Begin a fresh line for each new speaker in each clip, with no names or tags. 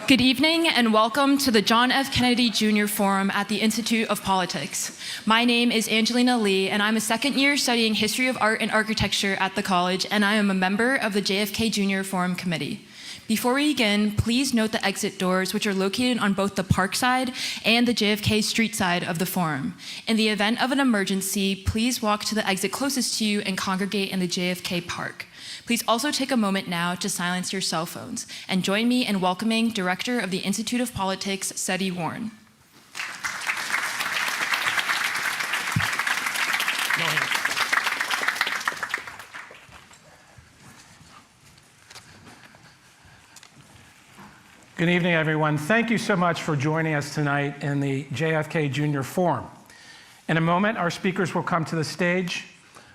Good evening and welcome to the John F. Kennedy Jr. Forum at the Institute of Politics. My name is Angelina Lee and I'm a second year studying history of art and architecture at the college, and I am a member of the JFK Jr. Forum Committee. Before we begin, please note the exit doors, which are located on both the park side and the JFK street side of the forum. In the event of an emergency, please walk to the exit closest to you and congregate in the JFK Park. Please also take a moment now to silence your cell phones and join me in welcoming Director of the Institute of Politics, Seti Warren.
Good evening, everyone. Thank you so much for joining us tonight in the JFK Jr. Forum. In a moment, our speakers will come to the stage,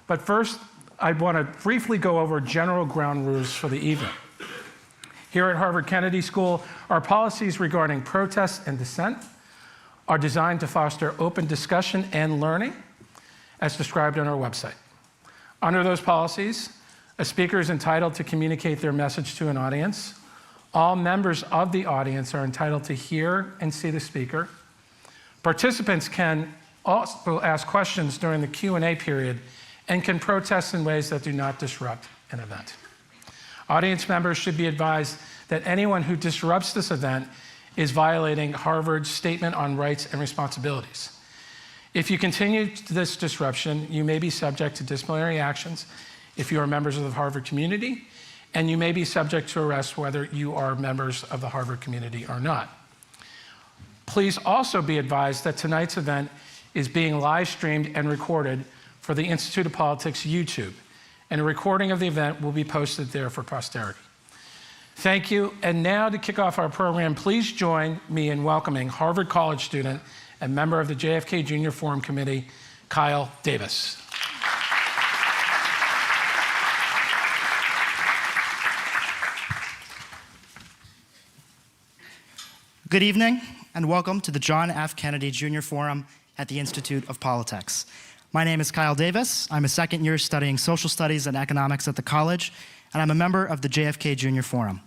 but first, I want to briefly go over general ground rules for the evening. Here at Harvard Kennedy School, our policies regarding protest and dissent are designed to foster open discussion and learning, as described on our website. Under those policies, a speaker is entitled to communicate their message to an audience. All members of the audience are entitled to hear and see the speaker. Participants can also ask questions during the Q&A period and can protest in ways that do not disrupt an event. Audience members should be advised that anyone who disrupts this event is violating Harvard's Statement on Rights and Responsibilities. If you continue this disruption, you may be subject to disciplinary actions if you are members of the Harvard community, and you may be subject to arrest whether you are members of the Harvard community or not. Please also be advised that tonight's event is being live streamed and recorded for the Institute of Politics YouTube, and a recording of the event will be posted there for posterity. Thank you, and now to kick off our program, please join me in welcoming Harvard College student and member of the JFK Jr. Forum Committee, Kyle Davis.
Good evening, and welcome to the John F. Kennedy Jr. Forum at the Institute of Politics. My name is Kyle Davis. I'm a second year studying social studies and economics at the college, and I'm a member of the JFK Jr. Forum.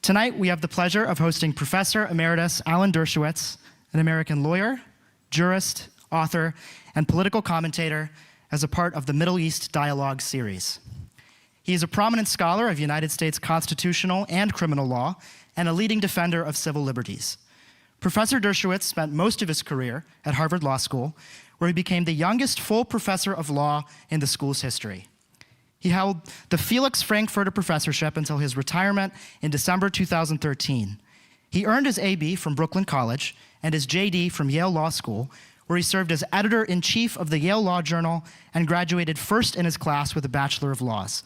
Tonight, we have the pleasure of hosting Professor Emeritus Alan Dershowitz, an American lawyer, jurist, author, and political commentator as a part of the Middle East Dialogue series. He is a prominent scholar of United States constitutional and criminal law and a leading defender of civil liberties. Professor Dershowitz spent most of his career at Harvard Law School, where he became the youngest full professor of law in the school's history. He held the Felix Frankfurter Professorship until his retirement in December 2013. He earned his AB from Brooklyn College and his JD from Yale Law School, where he served as editor-in-chief of the Yale Law Journal and graduated first in his class with a Bachelor of Laws.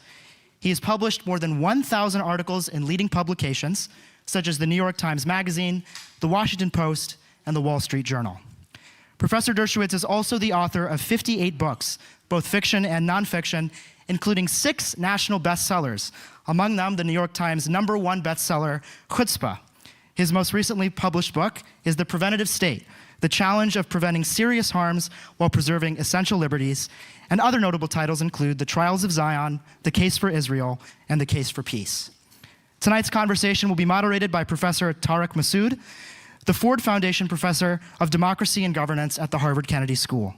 He has published more than 1,000 articles in leading publications, such as the New York Times Magazine, the Washington Post, and the Wall Street Journal. Professor Dershowitz is also the author of 58 books, both fiction and nonfiction, including 6 national bestsellers, among them the New York Times #1 bestseller, Chutzpah. His most recently published book is The Preventative State, The Challenge of Preventing Serious Harms While Preserving Essential Liberties, and other notable titles include The Trials of Zion, The Case for Israel, and The Case for Peace. Tonight's conversation will be moderated by Professor Tarek Masoud, the Ford Foundation Professor of Democracy and Governance at the Harvard Kennedy School.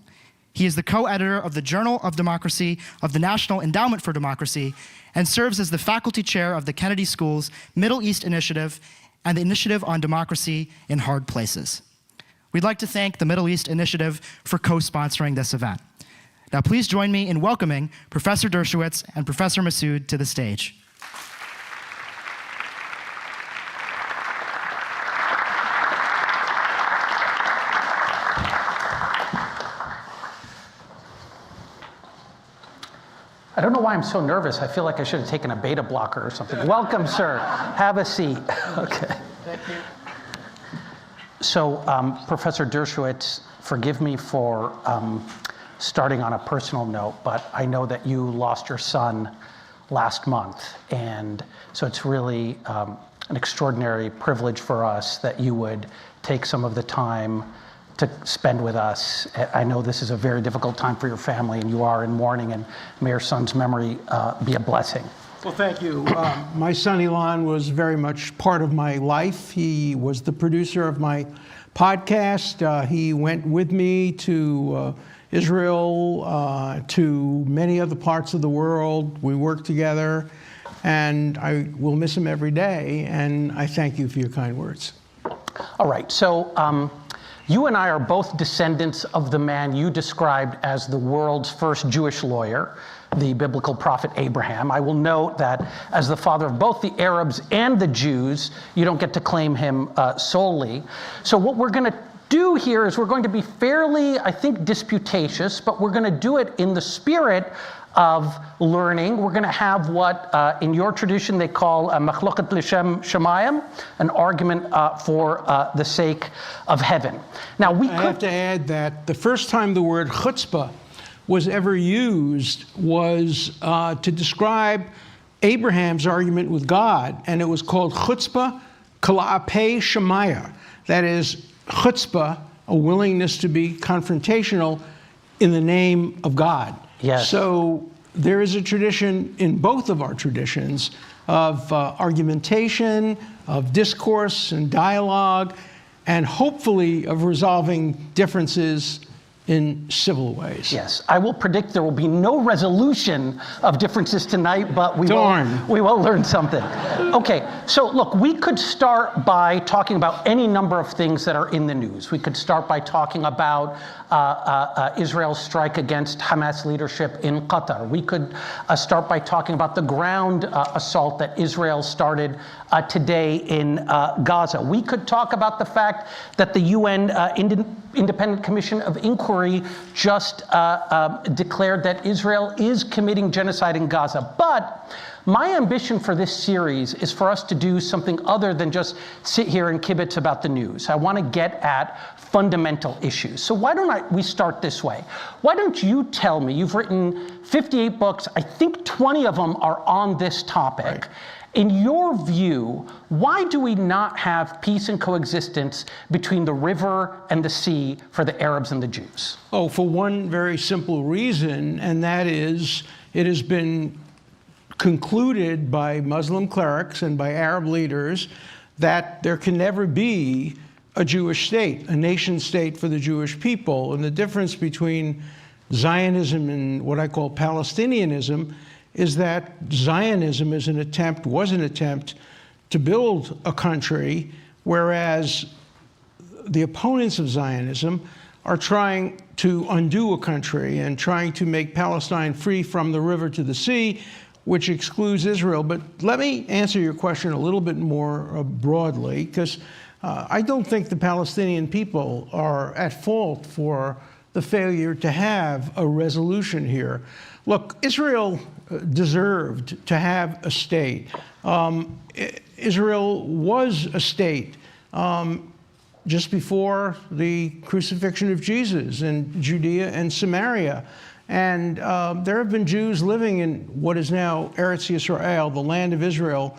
He is the co-editor of the Journal of Democracy of the National Endowment for Democracy and serves as the faculty chair of the Kennedy School's Middle East Initiative and the Initiative on Democracy in Hard Places. We'd like to thank the Middle East Initiative for co-sponsoring this event. Now please join me in welcoming Professor Dershowitz and Professor Masoud to the stage.
I don't know why I'm so nervous. I feel like I should have taken a beta blocker or something. Welcome, sir. Have a seat. Okay.
Thank you.
So, Professor Dershowitz, forgive me for starting on a personal note, but I know that you lost your son last month. And so it's really an extraordinary privilege for us that you would take some of the time to spend with us. I know this is a very difficult time for your family and you are in mourning, and may your son's memory be a blessing.
Well, thank you. My son Elon was very much part of my life. He was the producer of my podcast. He went with me to Israel, to many other parts of the world. We worked together, and I will miss him every day, and I thank you for your kind words.
All right, so you and I are both descendants of the man you described as the world's first Jewish lawyer, the biblical prophet Abraham. I will note that as the father of both the Arabs and the Jews, you don't get to claim him solely. So what we're going to do here is we're going to be fairly, I think, disputatious, but we're going to do it in the spirit of learning. We're going to have what in your tradition they call machloket l'shem shamayim, an argument for the sake of heaven. Now I
have to add that the first time the word chutzpah was ever used was to describe Abraham's argument with God, and it was called chutzpah kala'apei shemaya. That is, chutzpah, a willingness to be confrontational in the name of God.
Yes.
So there is a tradition in both of our traditions of argumentation, of discourse and dialogue, and hopefully of resolving differences in civil ways.
Yes, I will predict there will be no resolution of differences tonight, but we will learn something. Okay, so look, we could start by talking about any number of things that are in the news. We could start by talking about Israel's strike against Hamas leadership in Qatar. We could start by talking about the ground assault that Israel started today in Gaza. We could talk about the fact that the UN Independent Commission of Inquiry just declared that Israel is committing genocide in Gaza. But my ambition for this series is for us to do something other than just sit here and kibitz about the news. I want to get at fundamental issues. So why don't we start this way? Why don't you tell me, you've written 58 books, I think 20 of them are on this topic.
Right.
In your view, why do we not have peace and coexistence between the river and the sea for the Arabs and the Jews?
Oh, for one very simple reason, and that is it has been concluded by Muslim clerics and by Arab leaders that there can never be a Jewish state, a nation state for the Jewish people. And the difference between Zionism and what I call Palestinianism is that Zionism was an attempt to build a country, whereas the opponents of Zionism are trying to undo a country and trying to make Palestine free from the river to the sea, which excludes Israel. But let me answer your question a little bit more broadly, because I don't think the Palestinian people are at fault for the failure to have a resolution here. Look, Israel deserved to have a state. Israel was a state just before the crucifixion of Jesus in Judea and Samaria. And there have been Jews living in what is now Eretz Yisrael, the land of Israel,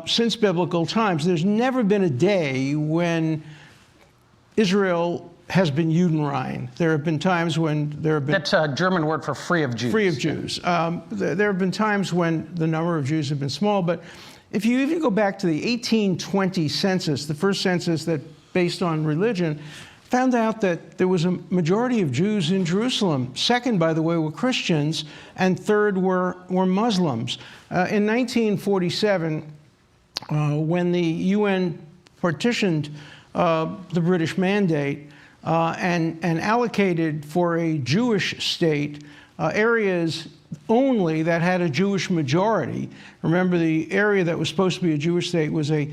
since biblical times. There's never been a day when Israel has been Judenrein. There have been times when there have been...
That's a German word for free of Jews.
Free of Jews. There have been times when the number of Jews have been small, but if you even go back to the 1820 census, the first census that based on religion, found out that there was a majority of Jews in Jerusalem. Second, by the way, were Christians, and third were Muslims. In 1947, when the UN partitioned the British Mandate and allocated for a Jewish state areas only that had a Jewish majority. Remember, the area that was supposed to be a Jewish state was a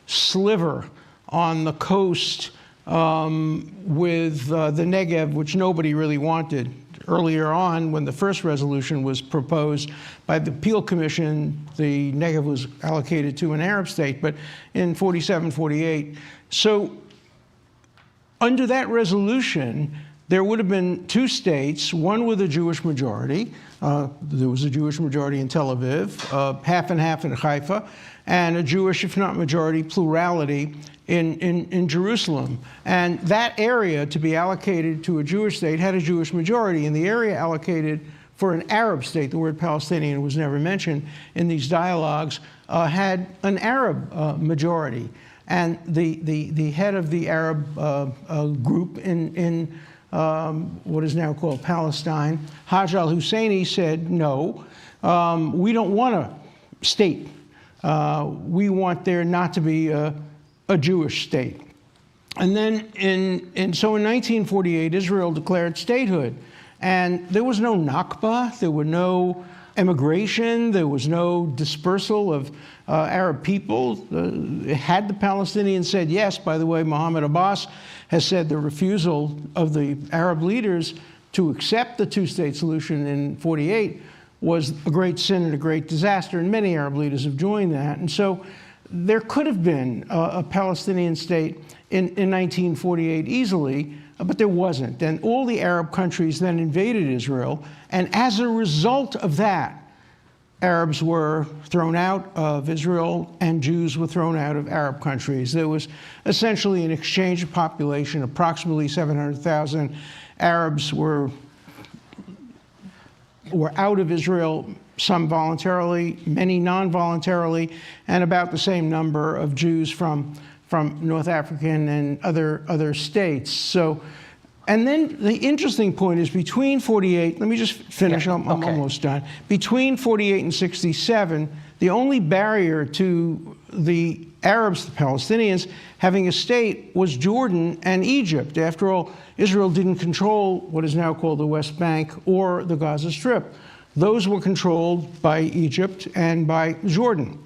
sliver on the coast with the Negev, which nobody really wanted. Earlier on, when the first resolution was proposed by the Peel Commission, the Negev was allocated to an Arab state, but in 47, 48. So under that resolution, there would have been two states, one with a Jewish majority. There was a Jewish majority in Tel Aviv, half and half in Haifa, and a Jewish, if not majority, plurality in Jerusalem. And that area to be allocated to a Jewish state had a Jewish majority, and the area allocated for an Arab state, the word Palestinian was never mentioned in these dialogues, had an Arab majority. And the head of the Arab group in what is now called Palestine, Hajj al-Husseini, said, no, we don't want a state. We want there not to be a Jewish state. And then so in 1948, Israel declared statehood. And there was no Nakba, there were no emigration, there was no dispersal of Arab people. Had the Palestinians said yes, by the way, Mohammed Abbas has said the refusal of the Arab leaders to accept the two-state solution in 48 was a great sin and a great disaster, and many Arab leaders have joined that. And so there could have been a Palestinian state in 1948 easily, but there wasn't. And all the Arab countries then invaded Israel, and as a result of that, Arabs were thrown out of Israel and Jews were thrown out of Arab countries. There was essentially an exchange of population. Approximately 700,000 Arabs were out of Israel, some voluntarily, many non-voluntarily, and about the same number of Jews from North African and other states. So, and then the interesting point is between 48, let me just finish, I'm almost done. Between 48 and 67, the only barrier to the Arabs, the Palestinians, having a state was Jordan and Egypt. After all, Israel didn't control what is now called the West Bank or the Gaza Strip. Those were controlled by Egypt and by Jordan.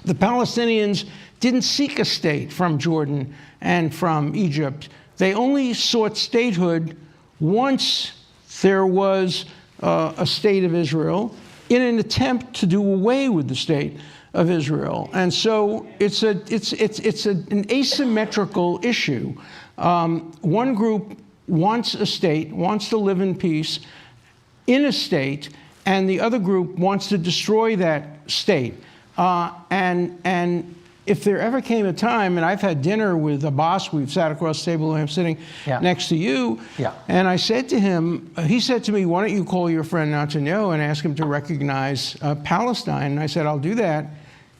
The Palestinians didn't seek a state from Jordan and from Egypt. They only sought statehood once there was a state of Israel in an attempt to do away with the state of Israel. And so it's an asymmetrical issue. One group wants a state, wants to live in peace in a state, and the other group wants to destroy that state. And if there ever came a time, and I've had dinner with Abbas, we've sat across the table and I'm sitting next to you, and I said to him, he said to me, why don't you call your friend Netanyahu and ask him to recognize Palestine? And I said, I'll do that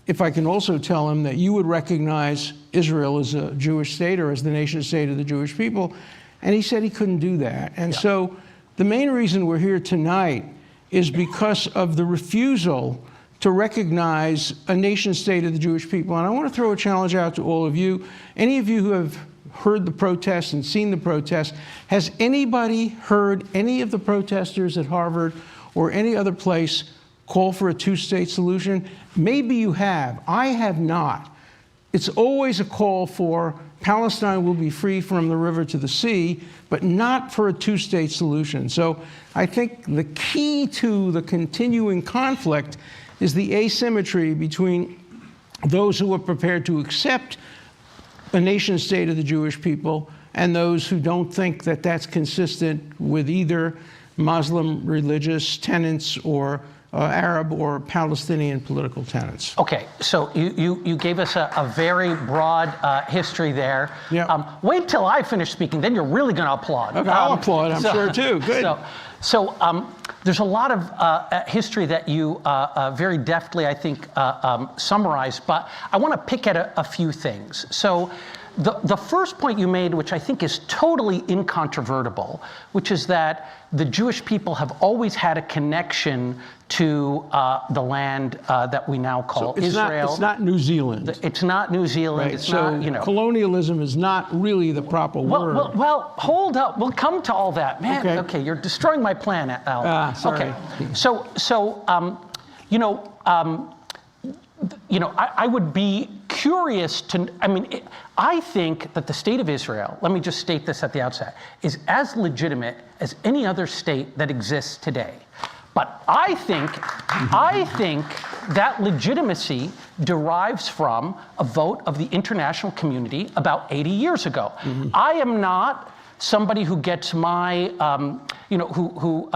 if I can also tell him that you would recognize Israel as a Jewish state or as the nation state of the Jewish people. And he said he couldn't do that. And so the main reason we're here tonight is because of the refusal to recognize a nation state of the Jewish people. And I want to throw a challenge out to all of you. Any of you who have heard the protests and seen the protests, has anybody heard any of the protesters at Harvard or any other place call for a two-state solution? Maybe you have. I have not. It's always a call for Palestine will be free from the river to the sea, but not for a two-state solution. So I think the key to the continuing conflict is the asymmetry between those who are prepared to accept a nation state of the Jewish people and those who don't think that that's consistent with either Muslim religious tenets or Arab or Palestinian political tenets.
Okay, so you gave us a very broad history there. Wait till I finish speaking, then you're really going to applaud.
Okay, I'll applaud, I'm sure too. Good.
So there's a lot of history that you very deftly, I think, summarized, but I want to pick at a few things. So the first point you made, which I think is totally incontrovertible, which is that the Jewish people have always had a connection to the land that we now call Israel.
It's not New Zealand.
It's not New Zealand.
Right.
It's
so
not, you know.
Colonialism is not really the proper word.
Well, hold up. We'll come to all that. Man, okay, you're destroying my plan, Al.
Sorry.
Okay, so I would be curious to, I think that the state of Israel, let me just state this at the outset, is as legitimate as any other state that exists today. But I think that legitimacy derives from a vote of the international community about 80 years ago. I am not somebody who gets my, who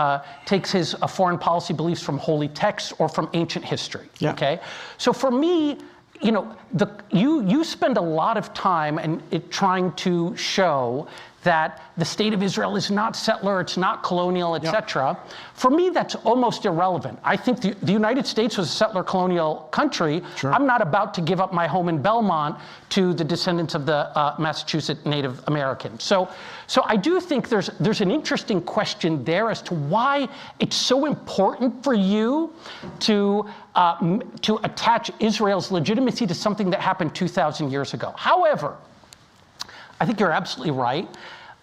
takes his foreign policy beliefs from holy texts or from ancient history. Okay, so for me, you spend a lot of time trying to show that the state of Israel is not settler, it's not colonial, etc. For me, that's almost irrelevant. I think the United States was a settler colonial country.
Sure.
I'm not about to give up my home in Belmont to the descendants of the Massachusetts Native Americans. So I do think there's an interesting question there as to why it's so important for you to attach Israel's legitimacy to something that happened 2,000 years ago. However, I think you're absolutely right.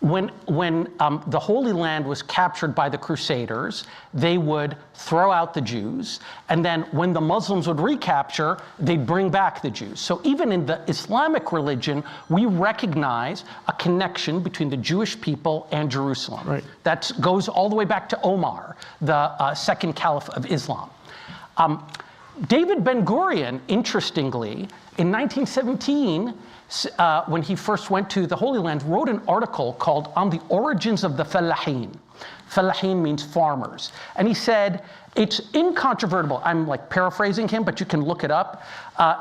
When the Holy Land was captured by the Crusaders, they would throw out the Jews, and then when the Muslims would recapture, they'd bring back the Jews. So even in the Islamic religion, we recognize a connection between the Jewish people and Jerusalem.
Right.
That goes all the way back to Omar, the second caliph of Islam. David Ben-Gurion, interestingly, in 1917, when he first went to the Holy Land, wrote an article called On the Origins of the Fellahin. Fellahin means farmers. And he said, it's incontrovertible. I'm like paraphrasing him, but you can look it up.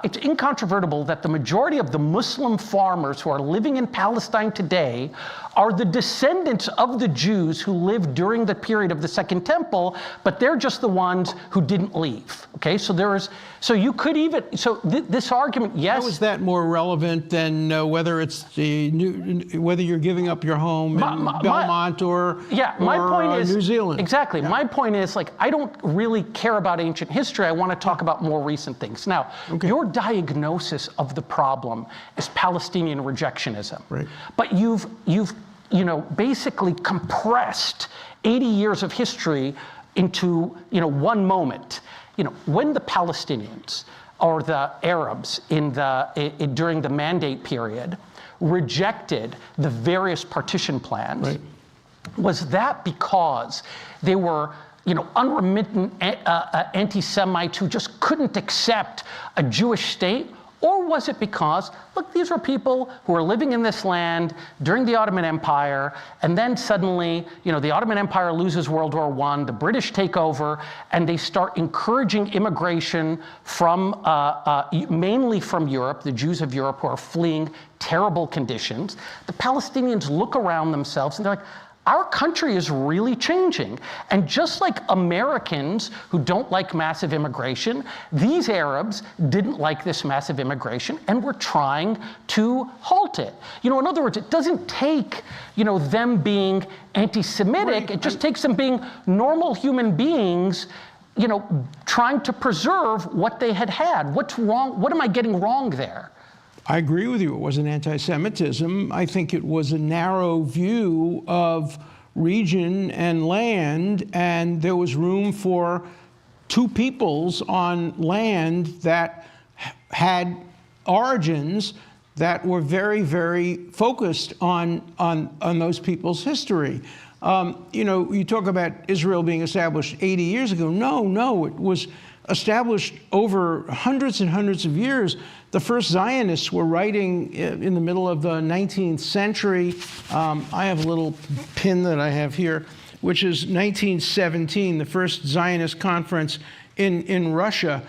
It's incontrovertible that the majority of the Muslim farmers who are living in Palestine today are the descendants of the Jews who lived during the period of the Second Temple, but they're just the ones who didn't leave. Okay, so this argument, yes.
How is that more relevant than whether it's whether you're giving up your home in Belmont or New Zealand?
Exactly. Yeah. My point is, like, I don't really care about ancient history. I want to talk about more recent things. Now, your diagnosis of the problem is Palestinian rejectionism.
Right.
But you've basically compressed 80 years of history into one moment. When the Palestinians or the Arabs during the Mandate period rejected the various partition plans,
right,
was that because they were unremittent anti-Semites who just couldn't accept a Jewish state? Or was it because, look, these were people who were living in this land during the Ottoman Empire, and then suddenly, the Ottoman Empire loses World War I, the British take over, and they start encouraging immigration from, mainly from Europe, the Jews of Europe who are fleeing terrible conditions. The Palestinians look around themselves and they're like, our country is really changing. And just like Americans who don't like massive immigration, these Arabs didn't like this massive immigration and were trying to halt it. In other words, it doesn't take, them being anti-Semitic, right. It just takes them being normal human beings, trying to preserve what they had. What's wrong? What am I getting wrong there?
I agree with you. It wasn't anti-Semitism. I think it was a narrow view of region and land, and there was room for two peoples on land that had origins that were very, very focused on those people's history. You talk about Israel being established 80 years ago. No, it was established over hundreds and hundreds of years. The first Zionists were writing in the middle of the 19th century. I have a little pin that I have here, which is 1917, the first Zionist conference in Russia.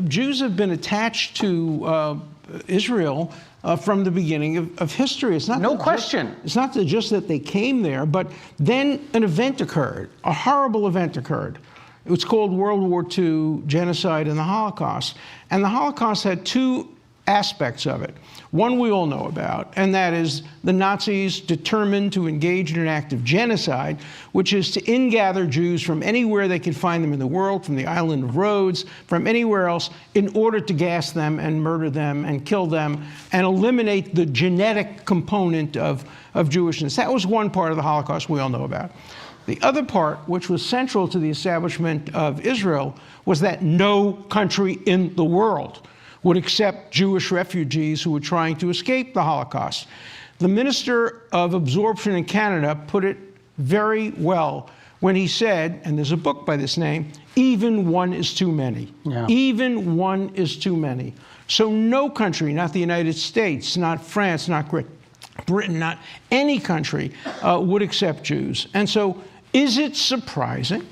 Jews have been attached to Israel from the beginning of history. It's not
no question.
It's not just that they came there, but then an event occurred, a horrible event occurred. It was called World War II, genocide, and the Holocaust. And the Holocaust had two aspects of it. One we all know about, and that is the Nazis determined to engage in an act of genocide, which is to ingather Jews from anywhere they could find them in the world, from the island of Rhodes, from anywhere else, in order to gas them and murder them and kill them and eliminate the genetic component of Jewishness. That was one part of the Holocaust we all know about. The other part, which was central to the establishment of Israel, was that no country in the world would accept Jewish refugees who were trying to escape the Holocaust. The Minister of Absorption in Canada put it very well when he said, and there's a book by this name, even one is too many. Yeah. Even one is too many. So no country, not the United States, not France, not Britain, not any country would accept Jews. And so is it surprising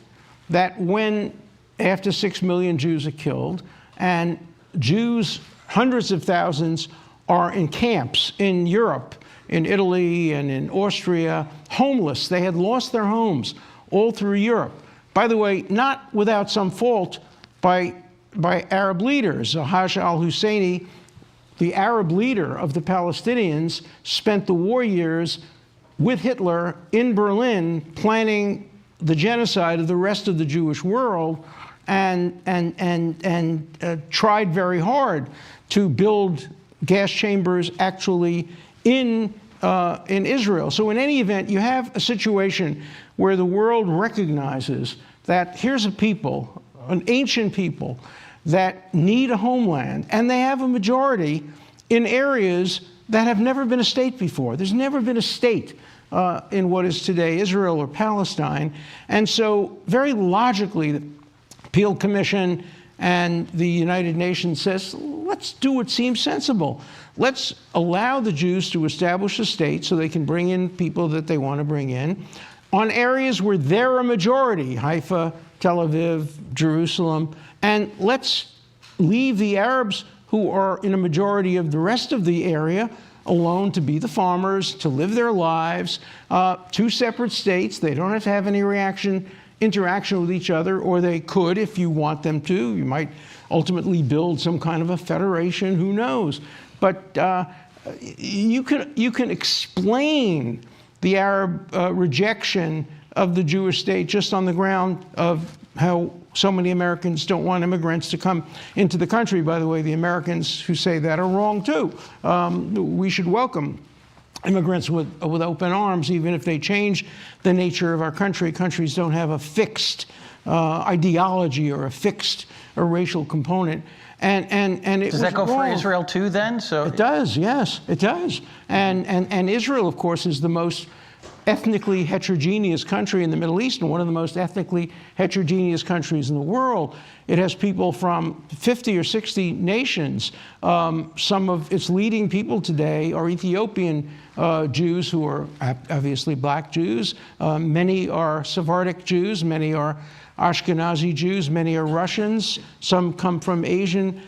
that when, after 6 million Jews are killed, and Jews, hundreds of thousands, are in camps in Europe, in Italy and in Austria, homeless. They had lost their homes all through Europe. By the way, not without some fault by Arab leaders. Haj al-Husseini, the Arab leader of the Palestinians, spent the war years with Hitler in Berlin planning the genocide of the rest of the Jewish world, and tried very hard to build gas chambers actually in Israel. So in any event, you have a situation where the world recognizes that here's a people, an ancient people, that need a homeland, and they have a majority in areas that have never been a state before. There's never been a state in what is today Israel or Palestine. And so very logically, the Peel Commission and the United Nations says, let's do what seems sensible. Let's allow the Jews to establish a state so they can bring in people that they want to bring in on areas where they're a majority, Haifa, Tel Aviv, Jerusalem, and let's leave the Arabs who are in a majority of the rest of the area alone to be the farmers, to live their lives, two separate states. They don't have to have any interaction with each other, or they could if you want them to. You might ultimately build some kind of a federation, who knows? But you can explain the Arab rejection of the Jewish state just on the ground of how so many Americans don't want immigrants to come into the country. By the way, the Americans who say that are wrong too. We should welcome immigrants with open arms, even if they change the nature of our country. Countries don't have a fixed ideology or a fixed racial component. And it
does that go
wrong.
for Israel too then? So
it does, yes, it does. And Israel, of course, is the most ethnically heterogeneous country in the Middle East, and one of the most ethnically heterogeneous countries in the world. It has people from 50 or 60 nations. Some of its leading people today are Ethiopian Jews, who are obviously black Jews. Many are Sephardic Jews, many are Ashkenazi Jews, many are Russians. Some come from Asian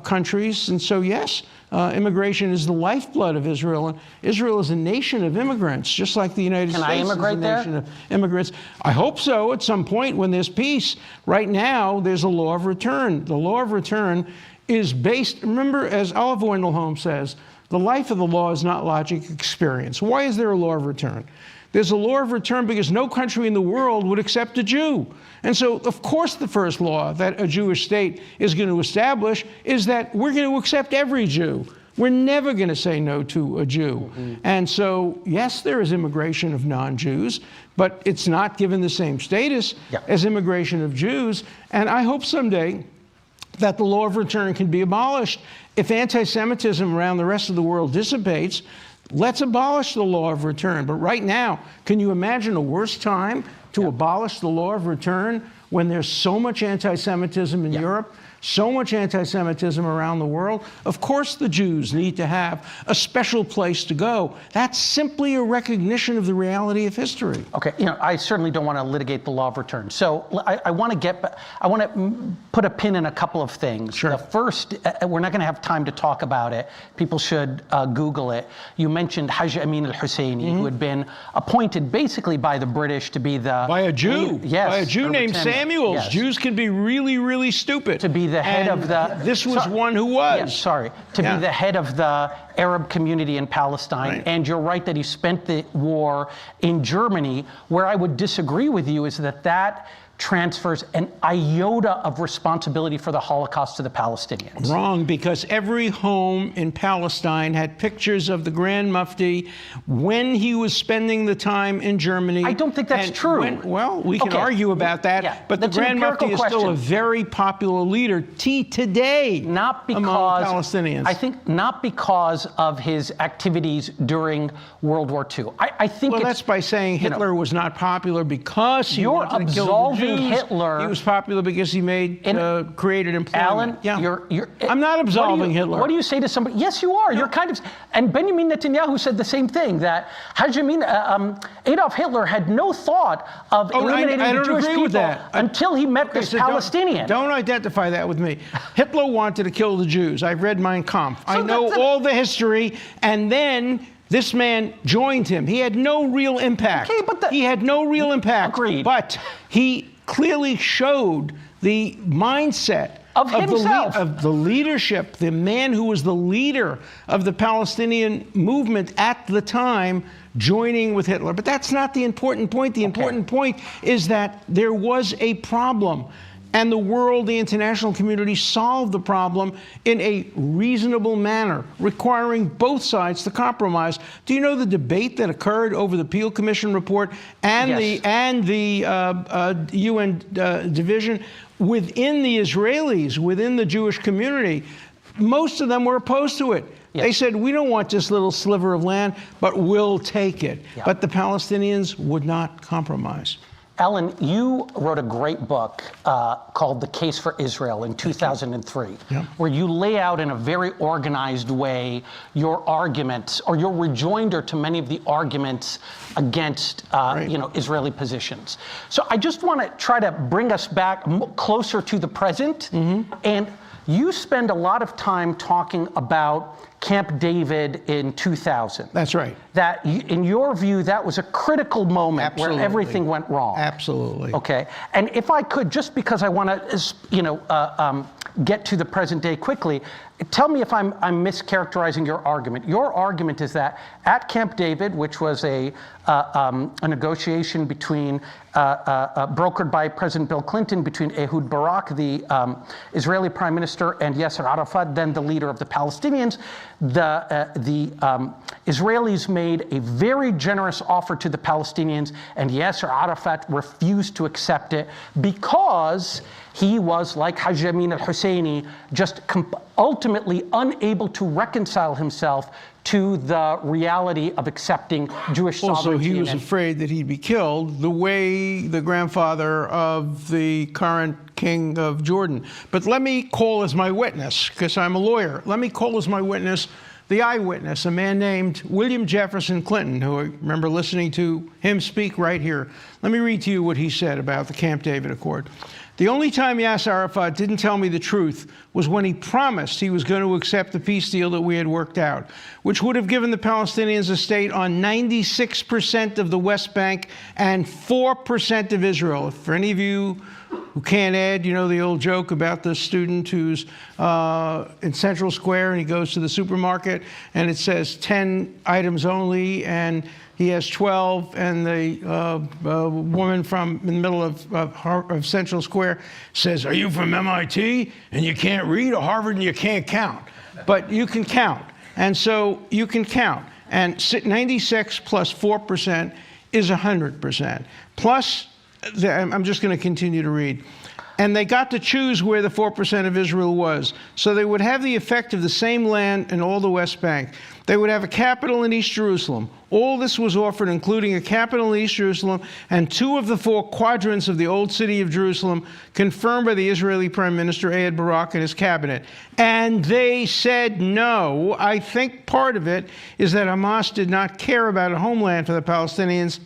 countries. And so, yes, immigration is the lifeblood of Israel. And Israel is a nation of immigrants, just like the United States is a nation of immigrants. I hope so at some point when there's peace. Right now, there's a law of return. The law of return is based, remember, as Oliver Wendell Holmes says, the life of the law is not logic, experience. Why is there a law of return? There's a law of return because no country in the world would accept a Jew. And so, of course, the first law that a Jewish state is going to establish is that we're going to accept every Jew. We're never going to say no to a Jew. Mm-hmm. And so, yes, there is immigration of non-Jews, but it's not given the same status as immigration of Jews. And I hope someday that the law of return can be abolished. If anti-Semitism around the rest of the world dissipates, let's abolish the law of return. But right now, can you imagine a worse time to abolish the law of return when there's so much anti-Semitism in Europe, so much anti-Semitism around the world? Of course the Jews need to have a special place to go. That's simply a recognition of the reality of history.
Okay, I certainly don't want to litigate the law of return. So I want to put a pin in a couple of things.
Sure.
The first, we're not going to have time to talk about it. People should Google it. You mentioned Haj Amin al-Husseini, who had been appointed basically by the British to be the...
By a Jew.
Yes.
By a Jew named Samuels.
Yes.
Jews can be really, really stupid.
To be the head of the...
This was one who was.
Yes, sorry. To be the head of the Arab community in Palestine.
Right.
And you're right that he spent the war in Germany. Where I would disagree with you is that transfers an iota of responsibility for the Holocaust to the Palestinians.
Wrong, because every home in Palestine had pictures of the Grand Mufti when he was spending the time in Germany.
I don't think that's true.
Well, we can argue about that, but the Grand Mufti is still a very popular leader today
not because,
among Palestinians.
I think not because of his activities during World War II. I think
that's by saying Hitler was not popular because he wanted to kill the Jews.
Hitler.
He was popular because he created employment.
Alan,
I'm not absolving Hitler.
What do you say to somebody? Yes, you are. No. You're kind of. And Benjamin Netanyahu said the same thing, that Adolf Hitler had no thought of eliminating the Jewish people until he met this Palestinian.
Don't identify that with me. Hitler wanted to kill the Jews. I've read Mein Kampf. I know all the history, and then This man joined him. He had no real impact.
Okay, but
he had no real impact.
Agreed.
But he clearly showed the mindset
of himself,
of the leadership, the man who was the leader of the Palestinian movement at the time, joining with Hitler. But that's not the important point. The important point is that there was a problem. And the world, the international community, solved the problem in a reasonable manner, requiring both sides to compromise. Do you know the debate that occurred over the Peel Commission report and the UN division within the Israelis, within the Jewish community? Most of them were opposed to it. Yes. They said, we don't want this little sliver of land, but we'll take it. Yeah. But the Palestinians would not compromise.
Ellen, you wrote a great book called The Case for Israel in 2003, where you lay out in a very organized way your arguments or your rejoinder to many of the arguments against Israeli positions. So I just want to try to bring us back closer to the present. And you spend a lot of time talking about Camp David in 2000.
That's right.
That, in your view, that was a critical moment where everything went wrong.
Absolutely.
Okay. And if I could, just because I want to, get to the present day quickly, tell me if I'm mischaracterizing your argument. Your argument is that at Camp David, which was a negotiation between brokered by President Bill Clinton between Ehud Barak, the Israeli Prime Minister, and Yasser Arafat, then the leader of the Palestinians, the Israelis made a very generous offer to the Palestinians, and Yasser Arafat refused to accept it because he was, like Haj Amin al-Husseini, just ultimately unable to reconcile himself to the reality of accepting Jewish sovereignty.
Also, he was afraid that he'd be killed the way the grandfather of the current king of Jordan. But let me call as my witness, because I'm a lawyer, let me call as my witness the eyewitness, a man named William Jefferson Clinton, who I remember listening to him speak right here. Let me read to you what he said about the Camp David Accord. The only time Yasser Arafat didn't tell me the truth was when he promised he was going to accept the peace deal that we had worked out, which would have given the Palestinians a state on 96% of the West Bank and 4% of Israel. For any of you who can't add, you know the old joke about the student who's in Central Square and he goes to the supermarket and it says 10 items only and he has 12, and the woman from in the middle of Central Square says, "Are you from MIT and you can't read, or Harvard and you can't count?" But you can count, and so you can count. And 96 plus 4% is 100%. Plus, I'm just going to continue to read. And they got to choose where the 4% of Israel was. So they would have the effect of the same land in all the West Bank. They would have a capital in East Jerusalem. All this was offered, including a capital in East Jerusalem and 2 of the 4 quadrants of the old city of Jerusalem, confirmed by the Israeli Prime Minister Ehud Barak and his cabinet. And they said no. I think part of it is that Hamas did not care about a homeland for the Palestinians.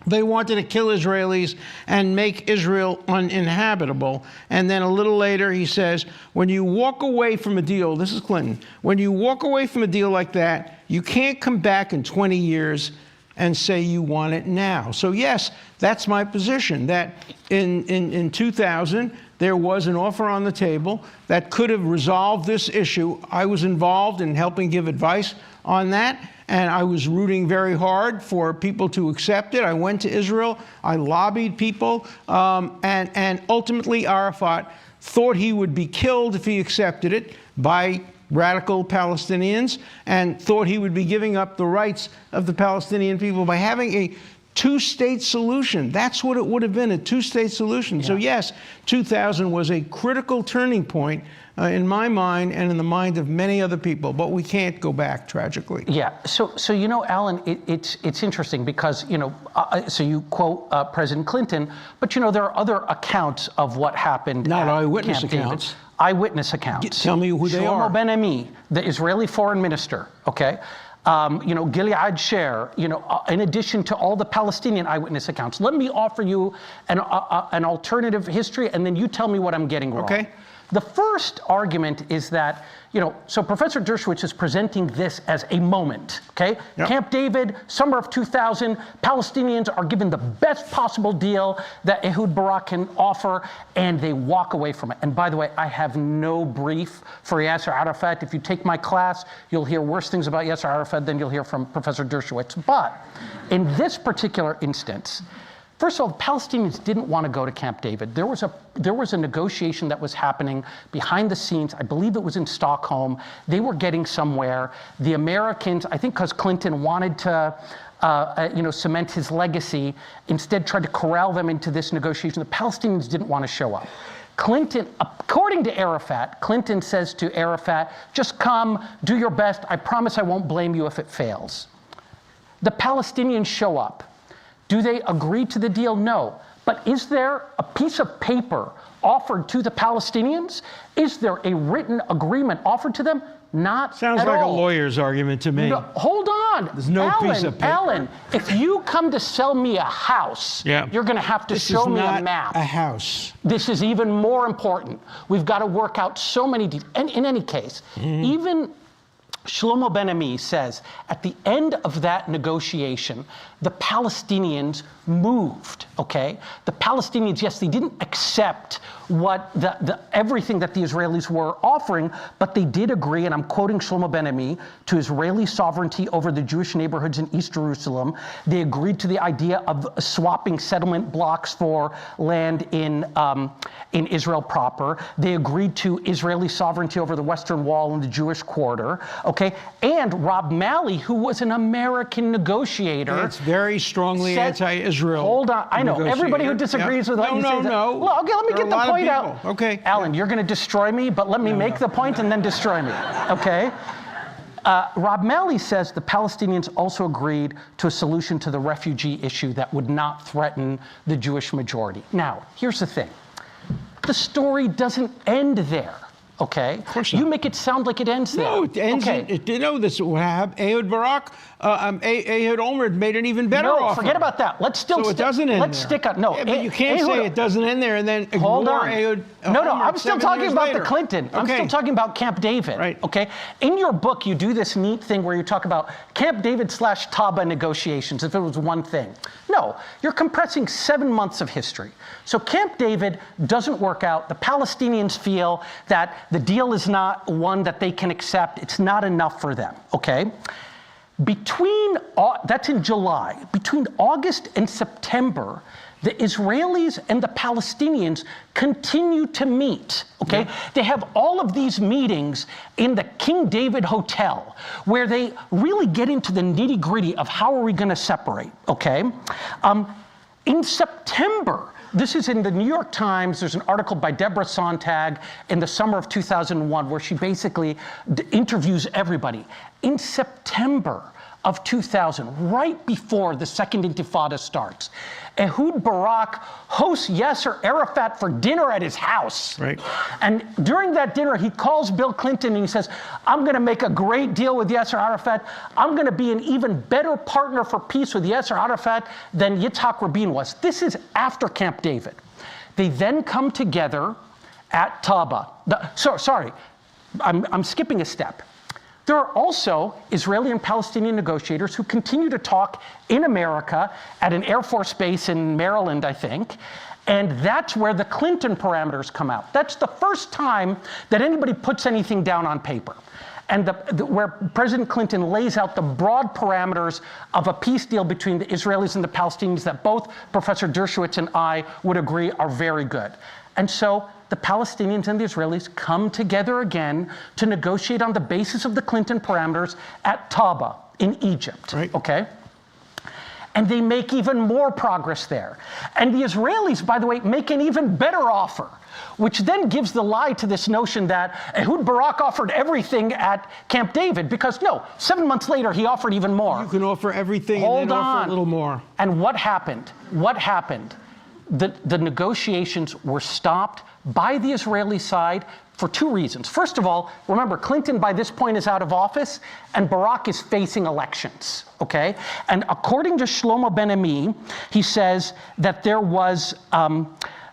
They wanted to kill Israelis and make Israel uninhabitable. And then a little later he says, when you walk away from a deal, this is Clinton, when you walk away from a deal like that, you can't come back in 20 years and say you want it now. So yes, that's my position, that in 2000, there was an offer on the table that could have resolved this issue. I was involved in helping give advice on that. And I was rooting very hard for people to accept it. I went to Israel. I lobbied people. And ultimately, Arafat thought he would be killed if he accepted it by radical Palestinians, and thought he would be giving up the rights of the Palestinian people by having a 2-state solution. That's what it would have been, a 2-state solution. Yeah. So yes, 2000 was a critical turning point in my mind and in the mind of many other people, but we can't go back, tragically.
Yeah, so you know, Alan, it's interesting because, so you quote President Clinton, but there are other accounts of what happened.
Not eyewitness
Camp
accounts.
David. Eyewitness accounts.
Tell me who they are.
Shlomo Ben-Ami, the Israeli foreign minister, okay? Gilead Sher, in addition to all the Palestinian eyewitness accounts. Let me offer you an alternative history, and then you tell me what I'm getting wrong.
Okay.
The first argument is that, so Professor Dershowitz is presenting this as a moment, okay?
Yep.
Camp David, summer of 2000, Palestinians are given the best possible deal that Ehud Barak can offer, and they walk away from it. And by the way, I have no brief for Yasser Arafat. If you take my class, you'll hear worse things about Yasser Arafat than you'll hear from Professor Dershowitz. But in this particular instance, first of all, the Palestinians didn't want to go to Camp David. There was a negotiation that was happening behind the scenes. I believe it was in Stockholm. They were getting somewhere. The Americans, I think because Clinton wanted to cement his legacy, instead tried to corral them into this negotiation. The Palestinians didn't want to show up. Clinton, according to Arafat, Clinton says to Arafat, just come, do your best. I promise I won't blame you if it fails. The Palestinians show up. Do they agree to the deal? No. But is there a piece of paper offered to the Palestinians? Is there a written agreement offered to them? Not
Sounds
at
like
all.
a lawyer's argument to me.
No, hold on.
There's no piece of paper.
Alan, if you come to sell me a house, you're going to have to show me a map.
A house.
This is even more important. We've got to work out so many details. And in any case, even Shlomo Ben-Ami says at the end of that negotiation, the Palestinians moved, okay? The Palestinians, yes, they didn't accept what everything that the Israelis were offering, but they did agree, and I'm quoting Shlomo Ben-Ami, to Israeli sovereignty over the Jewish neighborhoods in East Jerusalem. They agreed to the idea of swapping settlement blocks for land in Israel proper. They agreed to Israeli sovereignty over the Western Wall and the Jewish quarter, okay? And Rob Malley, who was an American negotiator,
it's very strongly anti-Israel.
Hold on, I know everybody who disagrees with what you say. No. Well, okay, let me get the point out.
Okay,
Alan, you're going to destroy me, but let me make the point and then destroy me. Okay. Rob Malley says the Palestinians also agreed to a solution to the refugee issue that would not threaten the Jewish majority. Now, here's the thing: the story doesn't end there. Okay,
of course not.
You make it sound like it ends there.
No, it ends.
Okay.
This is what happened. Ehud Barak, Ehud Olmert made an even better offer.
No, forget about that. Let's still.
So it doesn't end
Let's
there.
stick on. No,
yeah, but you can't say it doesn't end there and then
hold
ignore
on.
Ehud.
No, I'm still
7
talking
years
about
later.
the Clinton.
Okay.
I'm still talking about Camp David.
Right.
Okay. In your book, you do this neat thing where you talk about Camp David / Taba negotiations. If it was one thing, no, you're compressing 7 months of history. So Camp David doesn't work out. The Palestinians feel that the deal is not one that they can accept. It's not enough for them. Okay. That's in July. Between August and September, the Israelis and the Palestinians continue to meet, okay? Yeah. They have all of these meetings in the King David Hotel where they really get into the nitty-gritty of how are we going to separate, okay? In September, this is in the New York Times. There's an article by Deborah Sontag in the summer of 2001 where she basically interviews everybody. In September of 2000, right before the Second Intifada starts, Ehud Barak hosts Yasser Arafat for dinner at his house.
Right.
And during that dinner, he calls Bill Clinton and he says, I'm going to make a great deal with Yasser Arafat. I'm going to be an even better partner for peace with Yasser Arafat than Yitzhak Rabin was. This is after Camp David. They then come together at Taba. I'm skipping a step. There are also Israeli and Palestinian negotiators who continue to talk in America at an Air Force base in Maryland, I think. And that's where the Clinton parameters come out. That's the first time that anybody puts anything down on paper. And where President Clinton lays out the broad parameters of a peace deal between the Israelis and the Palestinians that both Professor Dershowitz and I would agree are very good. And so the Palestinians and the Israelis come together again to negotiate on the basis of the Clinton parameters at Taba in Egypt,
right.
Okay? And they make even more progress there. And the Israelis, by the way, make an even better offer, which then gives the lie to this notion that Ehud Barak offered everything at Camp David, because no, 7 months later, he offered even more.
You can offer everything
Hold
and then
on.
offer a little more.
And what happened? What happened? The negotiations were stopped by the Israeli side for two reasons. First of all, remember, Clinton by this point is out of office and Barak is facing elections, okay? And according to Shlomo Ben-Ami, he says that there was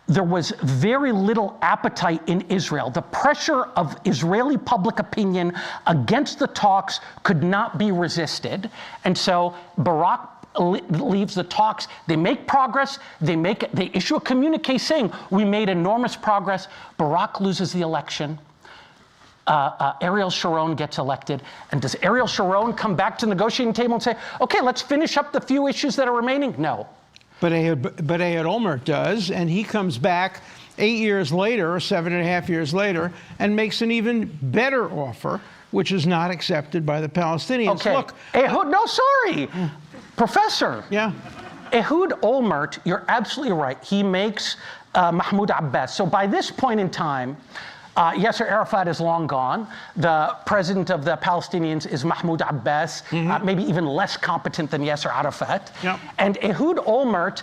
there was very little appetite in Israel. The pressure of Israeli public opinion against the talks could not be resisted. And so Barak leaves the talks. They make progress. They issue a communique saying, we made enormous progress. Barak loses the election. Ariel Sharon gets elected. And does Ariel Sharon come back to the negotiating table and say, okay, let's finish up the few issues that are remaining? No.
But Ehud Olmert does, and he comes back 8 years later, or 7.5 years later, and makes an even better offer, which is not accepted by the Palestinians.
Okay.
Look,
Ehud, no, sorry. Professor.
Yeah.
Ehud Olmert, you're absolutely right. He makes Mahmoud Abbas. So by this point in time, Yasser Arafat is long gone. The president of the Palestinians is Mahmoud Abbas, maybe even less competent than Yasser Arafat.
Yep.
And Ehud Olmert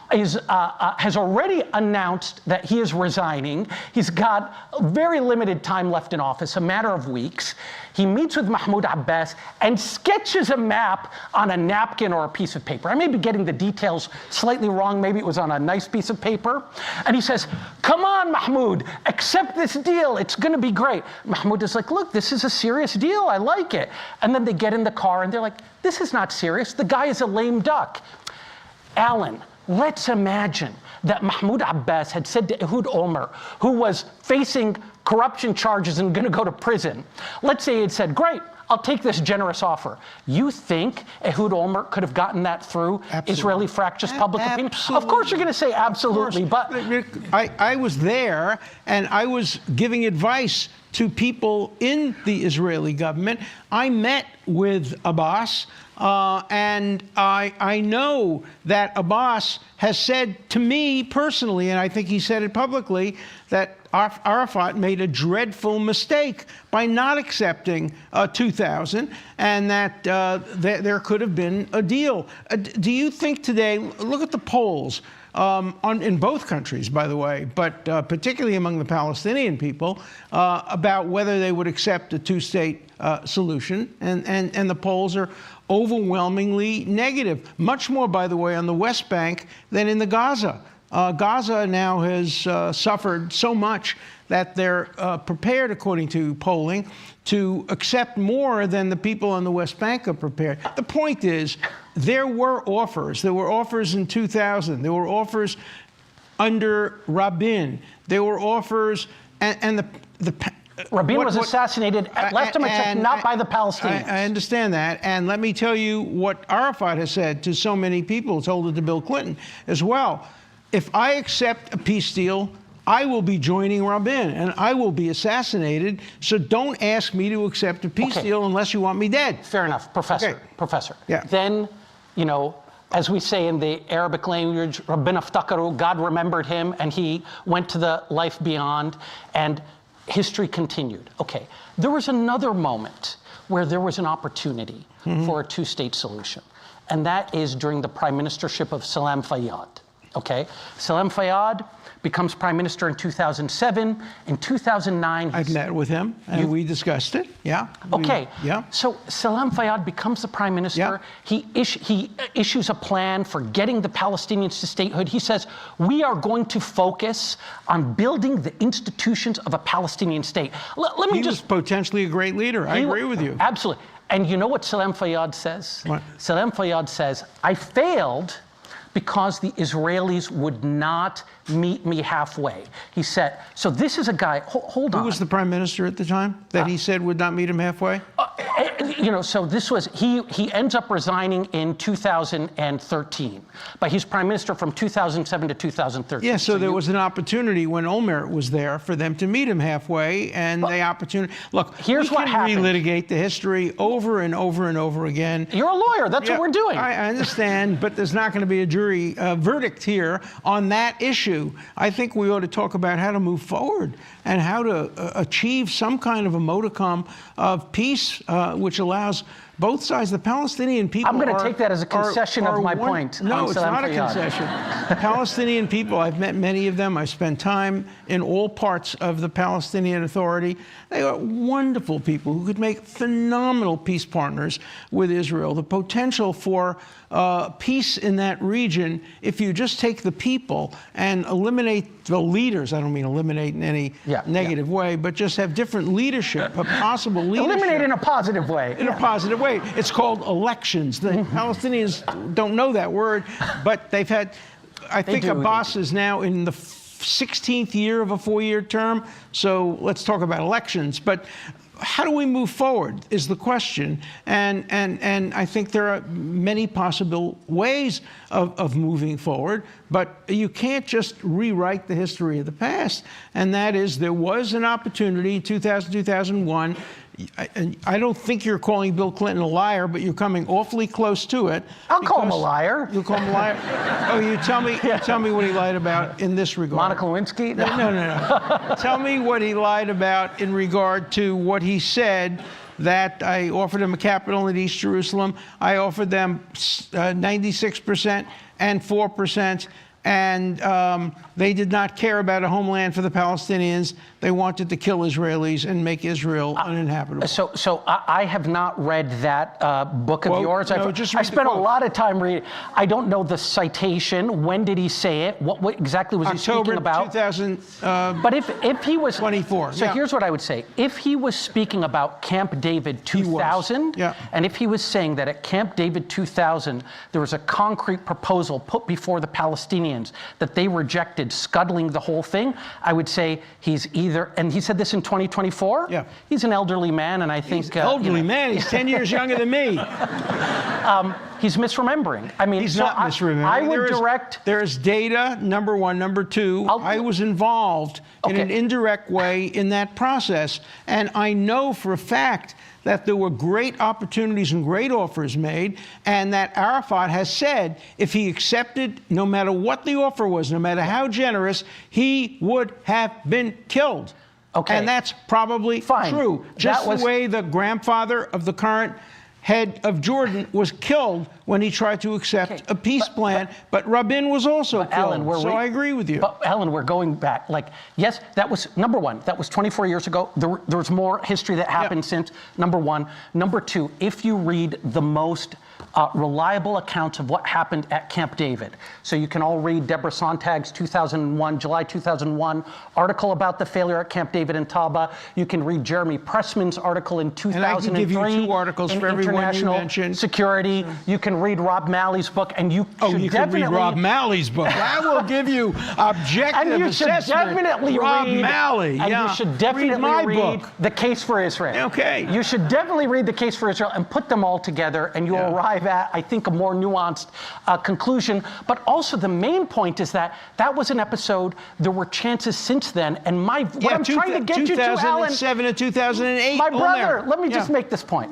has already announced that he is resigning. He's got very limited time left in office, a matter of weeks. He meets with Mahmoud Abbas and sketches a map on a napkin or a piece of paper. I may be getting the details slightly wrong. Maybe it was on a nice piece of paper. And he says, come on, Mahmoud, accept this deal. It's going to be great. Mahmoud is like, look, this is a serious deal. I like it. And then they get in the car and they're like, this is not serious. The guy is a lame duck. Alan, let's imagine that Mahmoud Abbas had said to Ehud Olmert, who was facing corruption charges and going to go to prison, let's say he had said, great, I'll take this generous offer. You think Ehud Olmert could have gotten that through Israeli fractious public opinion? Of course you're going to say absolutely, but
I was there, and I was giving advice to people in the Israeli government. I met with Abbas, and I know that Abbas has said to me personally, and I think he said it publicly, that Arafat made a dreadful mistake by not accepting 2,000, and that there could have been a deal. Do you think today, look at the polls, in both countries, by the way, but particularly among the Palestinian people, about whether they would accept a two-state solution, and the polls are overwhelmingly negative. Much more, by the way, on the West Bank than in the Gaza. Gaza now has suffered so much that they're prepared, according to polling, to accept more than the people on the West Bank are prepared. The point is, there were offers. There were offers in 2000. There were offers under Rabin. There were offers, and the
Rabin was assassinated, last time I checked, not by the Palestinians.
I understand that. And let me tell you what Arafat has said to so many people, told it to Bill Clinton as well. If I accept a peace deal, I will be joining Rabin, and I will be assassinated. So don't ask me to accept a peace deal unless you want me dead.
Fair enough, Professor.
Okay.
Professor.
Yeah.
Then, you know, as we say in the Arabic language, Rabbina iftakaru, God remembered him, and he went to the life beyond, and history continued. Okay, there was another moment where there was an opportunity for a two-state solution, and that is during the prime ministership of Salam Fayyad. Okay, Salam Fayyad becomes prime minister in 2007. In 2009,
I've met with him, and we discussed it. Yeah.
Okay.
Yeah.
So Salam Fayyad becomes the prime minister.
Yeah.
He issues a plan for getting the Palestinians to statehood. He says, we are going to focus on building the institutions of a Palestinian state. Let me
He was potentially a great leader. I agree with you.
Absolutely. And you know what Salam Fayyad says?
What?
Salam Fayyad says, I failed because the Israelis would not meet me halfway. He said, so this is a guy, hold on.
Who was the prime minister at the time that he said would not meet him halfway?
You know, so this was, he ends up resigning in 2013, but he's prime minister from 2007 to 2013.
Yeah, so there was an opportunity when Olmert was there for them to meet him halfway, and the opportunity, look,
here's
we
what
can
happened.
relitigate the history over and over and over again.
You're a lawyer, that's what we're doing.
I understand, but there's not going to be a jury verdict here on that issue. I think we ought to talk about how to move forward and how to achieve some kind of a modicum of peace, which allows both sides, the Palestinian people
I'm going to take that as a concession of my point.
No, it's
Saddam
not a
Fayyad.
concession. The Palestinian people, I've met many of them. I've spent time in all parts of the Palestinian Authority. They are wonderful people who could make phenomenal peace partners with Israel. The potential for peace in that region, if you just take the people and eliminate the leaders, I don't mean eliminate in any negative way, but just have different leadership, a possible leadership.
Eliminate in a positive way.
In a positive way. It's called elections. The Palestinians don't know that word, but they've had, I think Abbas is now in the 16th year of a 4-year term, so let's talk about elections. But how do we move forward is the question, and I think there are many possible ways of moving forward, but you can't just rewrite the history of the past, and that is there was an opportunity in 2000, 2001. I don't think you're calling Bill Clinton a liar, but you're coming awfully close to it.
I'll call him a liar.
You'll call him a liar? Oh, you tell me what he lied about in this regard.
Monica Lewinsky?
No. Tell me what he lied about in regard to what he said, that I offered him a capital in East Jerusalem. I offered them 96% and 4%. And they did not care about a homeland for the Palestinians. They wanted to kill Israelis and make Israel uninhabitable.
So I have not read that book of yours.
No, just
I
read the
spent a
quote.
lot of time reading. I don't know the citation. When did he say it? What exactly was he speaking about?
October 2000.
But if he was
24.
So here's what I would say: if he was speaking about Camp David 2000, and if he was saying that at Camp David 2000 there was a concrete proposal put before the Palestinians that they rejected, scuttling the whole thing, I would say he's either, and he said this in 2024.
Yeah.
He's an elderly man, and I think
He's elderly man. He's 10 years younger than me.
He's misremembering. I mean,
He's not misremembering.
I would direct.
There's data, number one. Number two, I was involved in an indirect way in that process. And I know for a fact that there were great opportunities and great offers made, and that Arafat has said if he accepted, no matter what the offer was, no matter how generous, he would have been killed.
Okay.
And that's probably true. Just the way the grandfather of the current head of Jordan was killed when he tried to accept a peace plan, but Rabin was also killed.
Alan,
so I agree with you.
But Alan, we're going back. Like, yes, that was number one. That was 24 years ago. There was more history that happened since. Number one. Number two, if you read the most reliable accounts of what happened at Camp David. So you can all read Deborah Sontag's July 2001 article about the failure at Camp David in Taba. You can read Jeremy Pressman's article in 2003.
And I can give you 2 articles for every one you mentioned.
Security. You can read Rob Malley's book, and you should
you
definitely
can read Rob Malley's book. I will give you objective
and you should
assessment.
definitely
Rob
read,
Malley.
And you should definitely
my
read
book.
The Case for Israel.
Okay.
You should definitely read The Case for Israel and put them all together, and you'll arrive at, I think, a more nuanced conclusion. But also the main point is that that was an episode. There were chances since then, and what I'm trying to get you to, Alan,
2007 and 2008.
my brother, let me just make this point.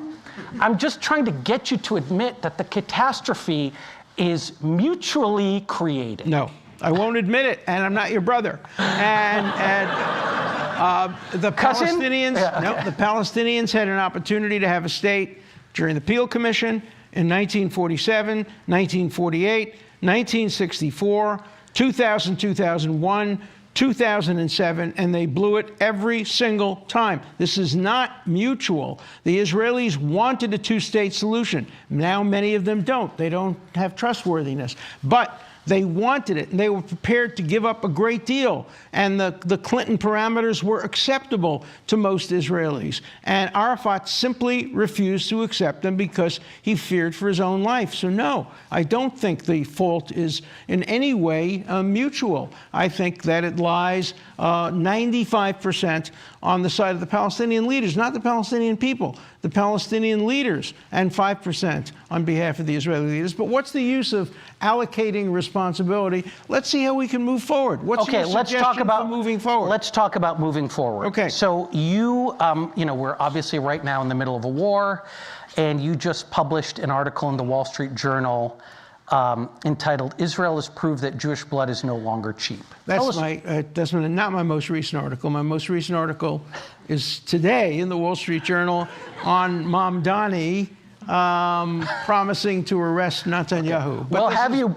I'm just trying to get you to admit that the catastrophe is mutually created.
No, I won't admit it, and I'm not your brother. And the
Cousin?
Palestinians, the Palestinians had an opportunity to have a state during the Peel Commission in 1947, 1948, 1964, 2000, 2001, 2007, and they blew it every single time. This is not mutual. The Israelis wanted a 2-state solution. Now many of them don't. They don't have trustworthiness. But they wanted it, and they were prepared to give up a great deal. And the Clinton parameters were acceptable to most Israelis. And Arafat simply refused to accept them because he feared for his own life. So no, I don't think the fault is in any way mutual. I think that it lies 95% on the side of the Palestinian leaders, not the Palestinian people, the Palestinian leaders, and 5% on behalf of the Israeli leaders. But what's the use of allocating responsibility? Let's see how we can move forward. What's your suggestion for moving forward?
Let's talk about moving forward.
Okay.
So we're obviously right now in the middle of a war, and you just published an article in the Wall Street Journal entitled "Israel has proved that Jewish blood is no longer cheap."
That's not my most recent article. My most recent article is today in the Wall Street Journal on Mamdani, promising to arrest Netanyahu. But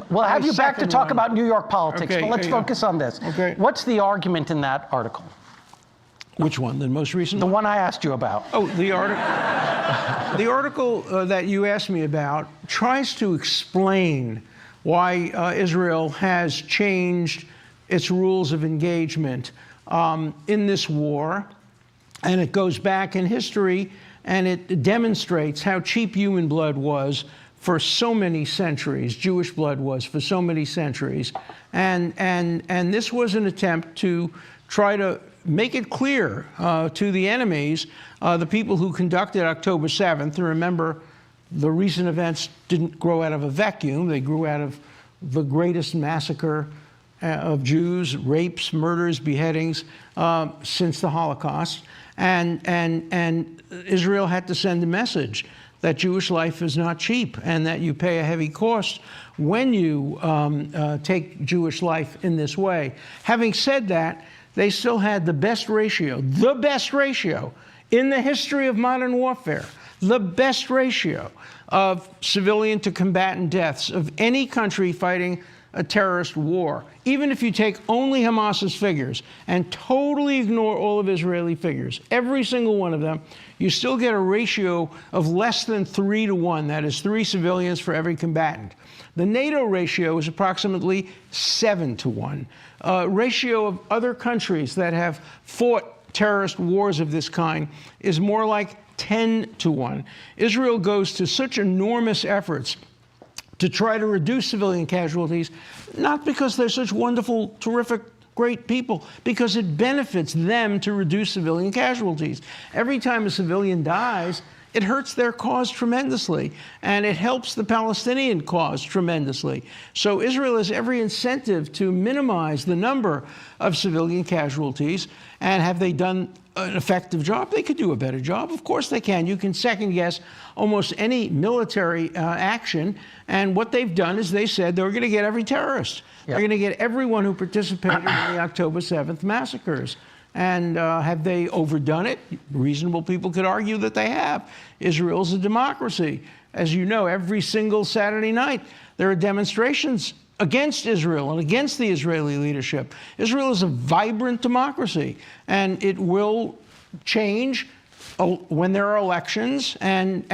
We'll have you back to talk
one.
about New York politics,
Okay,
but let's
there you go.
focus on this.
Okay.
What's the argument in that article?
Which one? The most recent
The
one?
one I asked you about.
Oh, the article. The article that you asked me about tries to explain why Israel has changed its rules of engagement in this war. And it goes back in history, and it demonstrates how cheap human blood was for so many centuries. Jewish blood was for so many centuries. And this was an attempt to try to make it clear to the enemies, the people who conducted October 7th. And remember, the recent events didn't grow out of a vacuum. They grew out of the greatest massacre of Jews, rapes, murders, beheadings since the Holocaust. And Israel had to send a message that Jewish life is not cheap and that you pay a heavy cost when you take Jewish life in this way. Having said that, they still had the best ratio in the history of modern warfare, the best ratio of civilian to combatant deaths of any country fighting a terrorist war. Even if you take only Hamas's figures and totally ignore all of Israeli figures, every single one of them, you still get a ratio of less than 3 to 1. That is 3 civilians for every combatant. The NATO ratio is approximately 7 to 1. Ratio of other countries that have fought terrorist wars of this kind is more like 10 to 1. Israel goes to such enormous efforts to try to reduce civilian casualties, not because they're such wonderful, terrific, great people, because it benefits them to reduce civilian casualties. Every time a civilian dies, it hurts their cause tremendously, and it helps the Palestinian cause tremendously. So Israel has every incentive to minimize the number of civilian casualties. And have they done an effective job? They could do a better job. Of course they can. You can second guess almost any military action. And what they've done is they said they were going to get every terrorist. Yep. They're going to get everyone who participated in the October 7th massacres. And have they overdone it? Reasonable people could argue that they have. Israel's a democracy. As you know, every single Saturday night, there are demonstrations against Israel and against the Israeli leadership. Israel is a vibrant democracy, and it will change when there are elections, and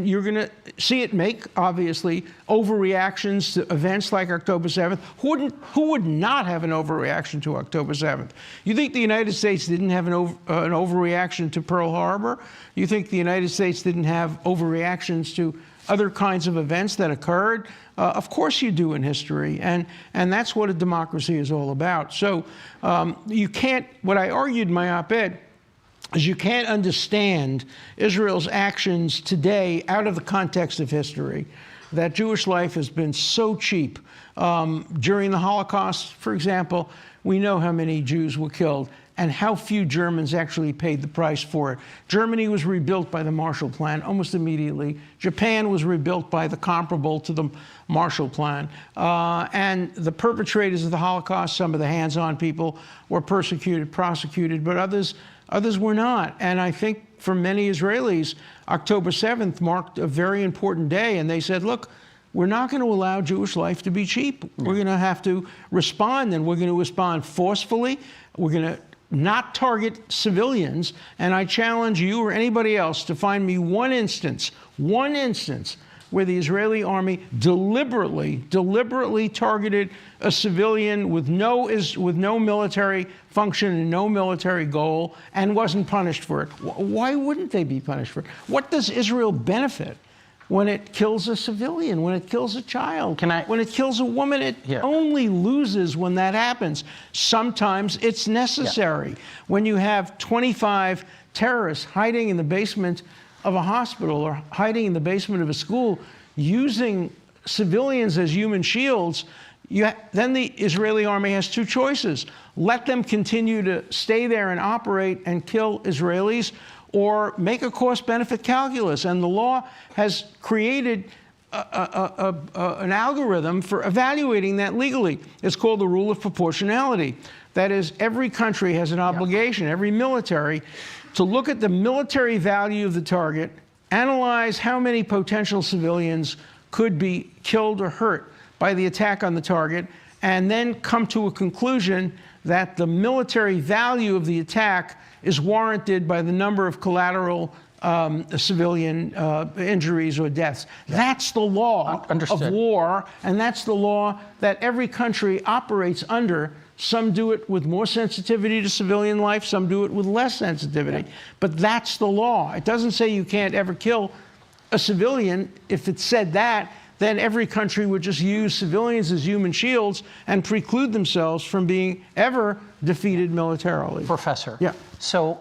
you're going to see it make, obviously, overreactions to events like October 7th. Who would not have an overreaction to October 7th? You think the United States didn't have an overreaction to Pearl Harbor? You think the United States didn't have overreactions to other kinds of events that occurred? Of course you do in history, and that's what a democracy is all about. So you can't, what I argued in my op-ed, is you can't understand Israel's actions today out of the context of history. That Jewish life has been so cheap. During the Holocaust, for example, we know how many Jews were killed and how few Germans actually paid the price for it. Germany was rebuilt by the Marshall Plan almost immediately. Japan was rebuilt by the comparable to the Marshall Plan. And the perpetrators of the Holocaust, some of the hands-on people, were persecuted, prosecuted, but others were not. And I think for many Israelis, October 7th marked a very important day. And they said, look, we're not going to allow Jewish life to be cheap. We're going to have to respond, and we're going to respond forcefully. We're going to not target civilians. And I challenge you or anybody else to find me one instance where the Israeli army deliberately targeted a civilian with no military function and no military goal and wasn't punished for it. Why wouldn't they be punished for it? What does Israel benefit when it kills a civilian, when it kills a child, when it kills a woman? It only loses when that happens. Sometimes it's necessary. When you have 25 terrorists hiding in the basement of a hospital or hiding in the basement of a school, using civilians as human shields, then the Israeli army has two choices. Let them continue to stay there and operate and kill Israelis, or make a cost-benefit calculus. And the law has created an algorithm for evaluating that legally. It's called the rule of proportionality. That is, every country has an obligation, every military, to look at the military value of the target analyze how many potential civilians could be killed or hurt by the attack on the target, and then come to a conclusion that the military value of the attack is warranted by the number of collateral civilian injuries or deaths. That's the law of war, and that's the law that every country operates under. Some do it with more sensitivity to civilian life, some do it with less sensitivity. But that's the law. It doesn't say you can't ever kill a civilian. If it said that, then every country would just use civilians as human shields and preclude themselves from being ever defeated militarily.
Professor.
Yeah.
So,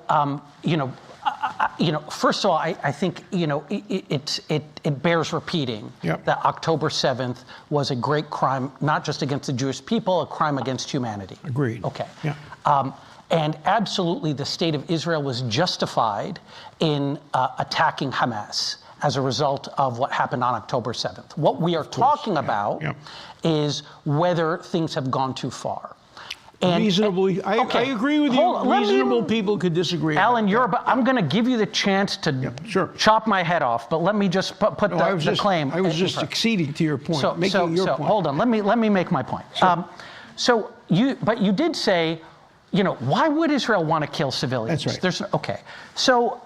first of all, I think, it bears repeating that October 7th was a great crime, not just against the Jewish people, a crime against humanity.
Agreed.
Okay.
Yeah.
And absolutely, the state of Israel was justified in attacking Hamas as a result of what happened on October 7th. What we are talking about is whether things have gone too far.
Reasonably, I agree with you. Reasonable people could disagree.
Alan, I'm going to give you the chance to chop my head off, but let me just put the claim.
I was just acceding to your point, making your point.
Hold on, let me make my point. Sure. But you did say, why would Israel want to kill civilians?
That's right.
So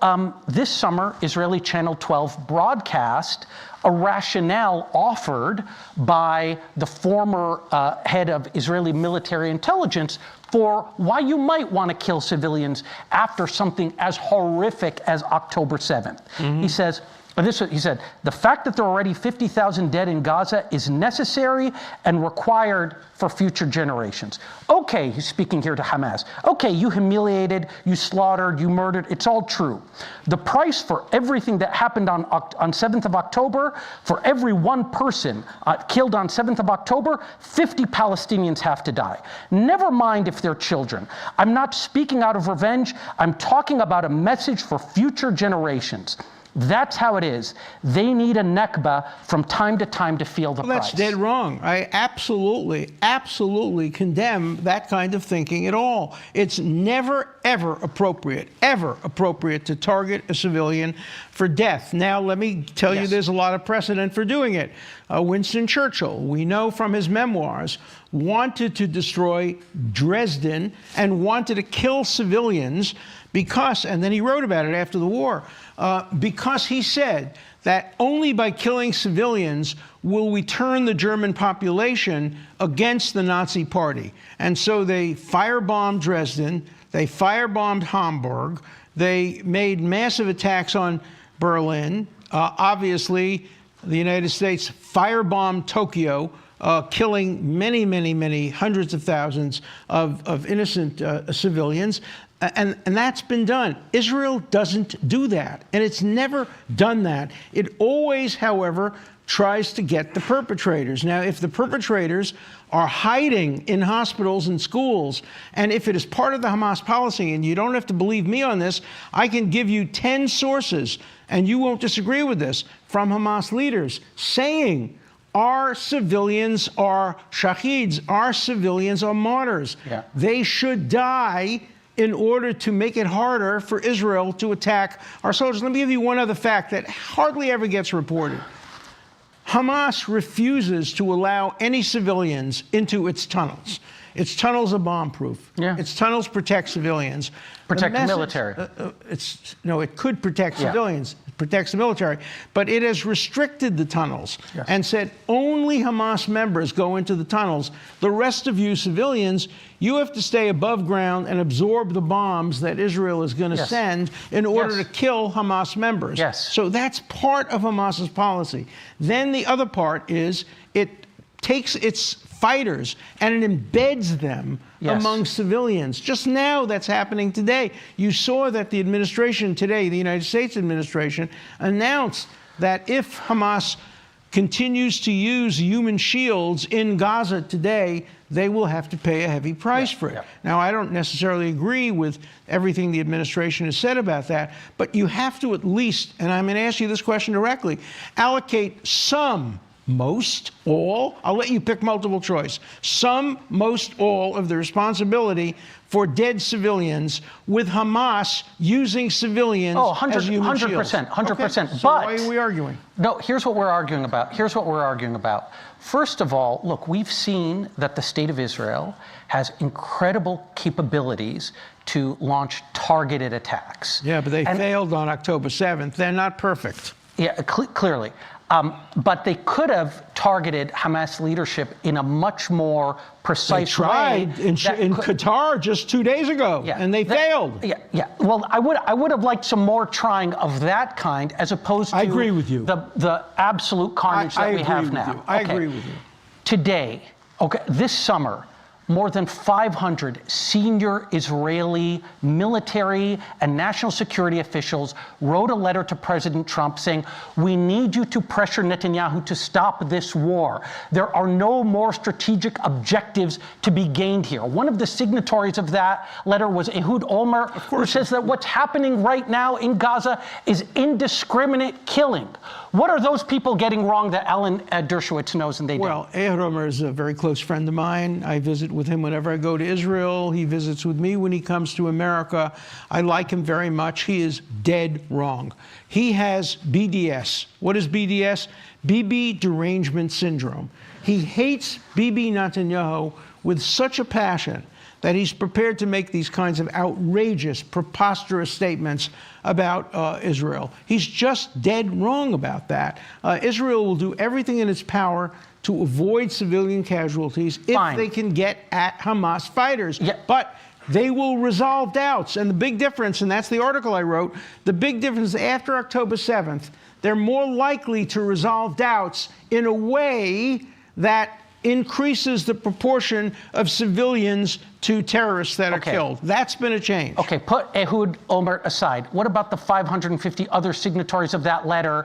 this summer, Israeli Channel 12 broadcast a rationale offered by the former head of Israeli military intelligence for why you might want to kill civilians after something as horrific as October 7th. He says, he said, the fact that there are already 50,000 dead in Gaza is necessary and required for future generations. Okay, he's speaking here to Hamas. Okay, you humiliated, you slaughtered, you murdered, it's all true. The price for everything that happened on 7th of October, for every one person killed on 7th of October, 50 Palestinians have to die. Never mind if they're children. I'm not speaking out of revenge, I'm talking about a message for future generations. That's how it is. They need a Nakba from time to time to feel the price.
That's dead wrong. I absolutely condemn that kind of thinking at all. It's never, ever appropriate to target a civilian for death. Now, let me tell you, there's a lot of precedent for doing it. Winston Churchill, we know from his memoirs, wanted to destroy Dresden and wanted to kill civilians because, and then he wrote about it after the war, because he said that only by killing civilians will we turn the German population against the Nazi Party. And so they firebombed Dresden, they firebombed Hamburg, they made massive attacks on Berlin. Obviously, the United States firebombed Tokyo, killing many hundreds of thousands of innocent civilians. And that's been done. Israel doesn't do that, and it's never done that. It always, however, tries to get the perpetrators. Now, if the perpetrators are hiding in hospitals and schools, and if it is part of the Hamas policy, and you don't have to believe me on this, I can give you 10 sources, and you won't disagree with this, from Hamas leaders saying our civilians are shaheeds, our civilians are martyrs. They should die in order to make it harder for Israel to attack our soldiers. Let me give you one other fact that hardly ever gets reported. Hamas refuses to allow any civilians into its tunnels. Its tunnels are bomb-proof. Its tunnels protect civilians.
Protect the military.
It could protect civilians. It protects the military. But it has restricted the tunnels and said only Hamas members go into the tunnels. The rest of you civilians, you have to stay above ground and absorb the bombs that Israel is going to send in order to kill Hamas members. So that's part of Hamas's policy. Then the other part is it takes its fighters and it embeds them among civilians. Just now, that's happening today. You saw that the administration today, the United States administration, announced that if Hamas continues to use human shields in Gaza today, they will have to pay a heavy price for it. Now, I don't necessarily agree with everything the administration has said about that, but you have to at least, and I'm going to ask you this question directly, allocate some most, all, I'll let you pick multiple choice, some, most, all of the responsibility for dead civilians, with Hamas using civilians as human shields.
100%.
Okay, so
But
why are we arguing?
no, here's what we're arguing about. First of all, look, we've seen that the state of Israel has incredible capabilities to launch targeted attacks.
Yeah, but they failed on October 7th. They're not perfect.
Yeah, clearly. But they could have targeted Hamas leadership in a much more precise way.
They tried in Qatar just 2 days ago, and they failed.
Yeah. Well, I would have liked some more trying of that kind, as opposed to
I agree with you.
the absolute carnage that we have now.
I agree with you.
Today, this summer, more than 500 senior Israeli military and national security officials wrote a letter to President Trump saying, we need you to pressure Netanyahu to stop this war. There are no more strategic objectives to be gained here. One of the signatories of that letter was Ehud Olmert, who says that what's happening right now in Gaza is indiscriminate killing. What are those people getting wrong that Alan Dershowitz knows and they don't?
Well, Ehud Olmert is a very close friend of mine. I visit with him whenever I go to Israel. He visits with me when he comes to America. I like him very much. He is dead wrong. He has BDS. What is BDS? Bibi derangement syndrome. He hates Bibi Netanyahu with such a passion that he's prepared to make these kinds of outrageous, preposterous statements about Israel. He's just dead wrong about that. Israel will do everything in its power to avoid civilian casualties if they can get at Hamas fighters.
Yeah.
But they will resolve doubts. And the big difference, and that's the article I wrote, the big difference after October 7th, they're more likely to resolve doubts in a way that increases the proportion of civilians to terrorists that are killed. That's been a change.
Okay, put Ehud Olmert aside. What about the 550 other signatories of that letter,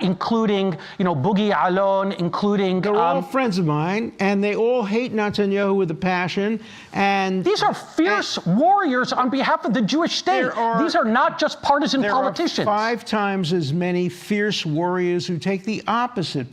including, Boogie Alon, including...
They're all friends of mine, and they all hate Netanyahu with a passion, and...
These are fierce warriors on behalf of the Jewish state. These are not just partisan politicians.
There are 5 times as many fierce warriors who take the opposite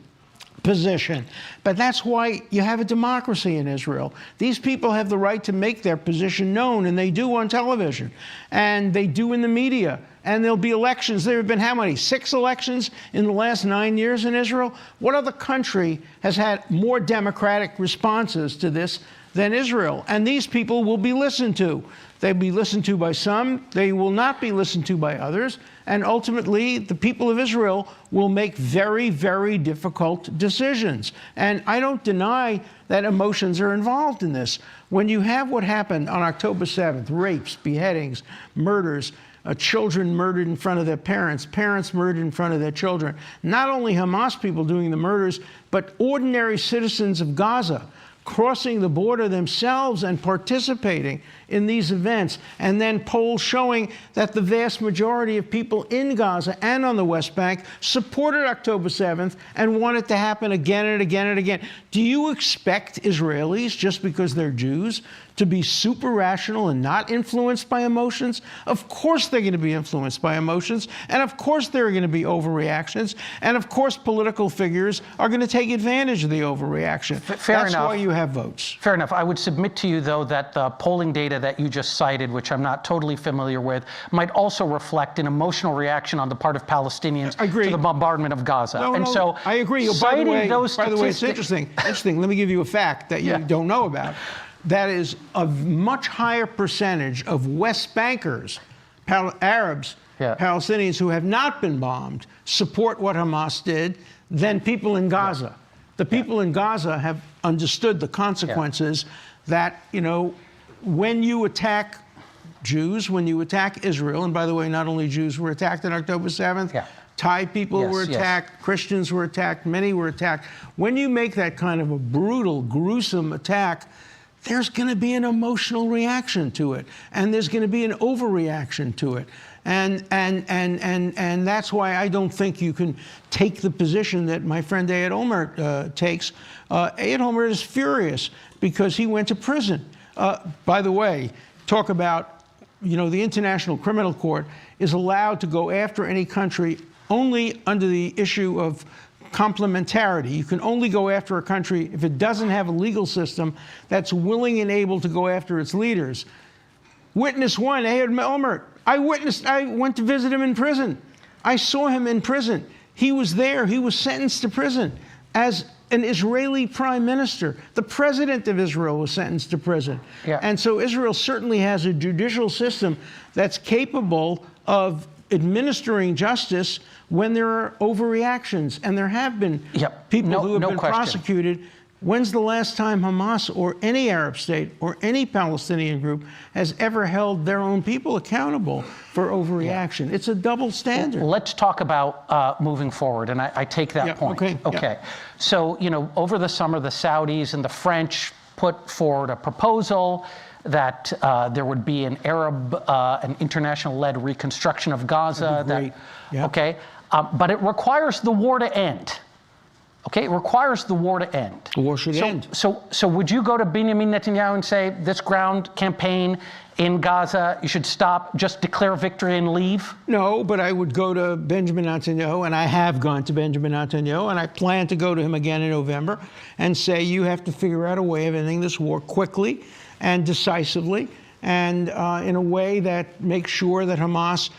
position. But that's why you have a democracy in Israel. These people have the right to make their position known, and they do on television, and they do in the media, and there'll be elections. There have been how many? 6 elections in the last 9 years in Israel? What other country has had more democratic responses to this than Israel? And these people will be listened to. They'll be listened to by some, they will not be listened to by others, and ultimately the people of Israel will make very, very difficult decisions. And I don't deny that emotions are involved in this. When you have what happened on October 7th, rapes, beheadings, murders, children murdered in front of their parents, parents murdered in front of their children, not only Hamas people doing the murders, but ordinary citizens of Gaza crossing the border themselves and participating in these events, and then polls showing that the vast majority of people in Gaza and on the West Bank supported October 7th and want it to happen again and again and again. Do you expect Israelis, just because they're Jews, to be super rational and not influenced by emotions? Of course they're going to be influenced by emotions, and of course there are going to be overreactions, and of course political figures are going to take advantage of the overreaction.
Fair enough.
That's why you have votes.
Fair enough. I would submit to you, though, that the polling data that you just cited, which I'm not totally familiar with, might also reflect an emotional reaction on the part of Palestinians to the bombardment of Gaza.
So I agree. By the way, it's interesting. Let me give you a fact that you don't know about. That is a much higher percentage of West Bankers, Arabs, Palestinians who have not been bombed, support what Hamas did than people in Gaza. The people in Gaza have understood the consequences that, when you attack Jews, when you attack Israel, and by the way, not only Jews were attacked on October 7th, Thai people were attacked, Christians were attacked, many were attacked. When you make that kind of a brutal, gruesome attack, there's going to be an emotional reaction to it, and there's going to be an overreaction to it. And that's why I don't think you can take the position that my friend Ehud Olmert takes. Ehud Olmert is furious because he went to prison. By the way, talk about, the International Criminal Court is allowed to go after any country only under the issue of complementarity. You can only go after a country if it doesn't have a legal system that's willing and able to go after its leaders. Witness one, Ehud Olmert. I went to visit him in prison. I saw him in prison. He was there. He was sentenced to prison as an Israeli prime minister. The president of Israel was sentenced to prison.
Yeah.
And so Israel certainly has a judicial system that's capable of administering justice when there are overreactions. And there have been people who have been prosecuted. When's the last time Hamas or any Arab state or any Palestinian group has ever held their own people accountable for overreaction? It's a double standard.
Let's talk about moving forward, and I take that point. Okay. So, over the summer, the Saudis and the French put forward a proposal that there would be an Arab, an international-led reconstruction of Gaza. Okay, but it requires the war to end. Okay, it requires the war to end.
The war should end.
So would you go to Benjamin Netanyahu and say, this ground campaign in Gaza, you should stop, just declare victory and leave?
No, but I would go to Benjamin Netanyahu, and I have gone to Benjamin Netanyahu, and I plan to go to him again in November and say, you have to figure out a way of ending this war quickly and decisively, and in a way that makes sure that Hamas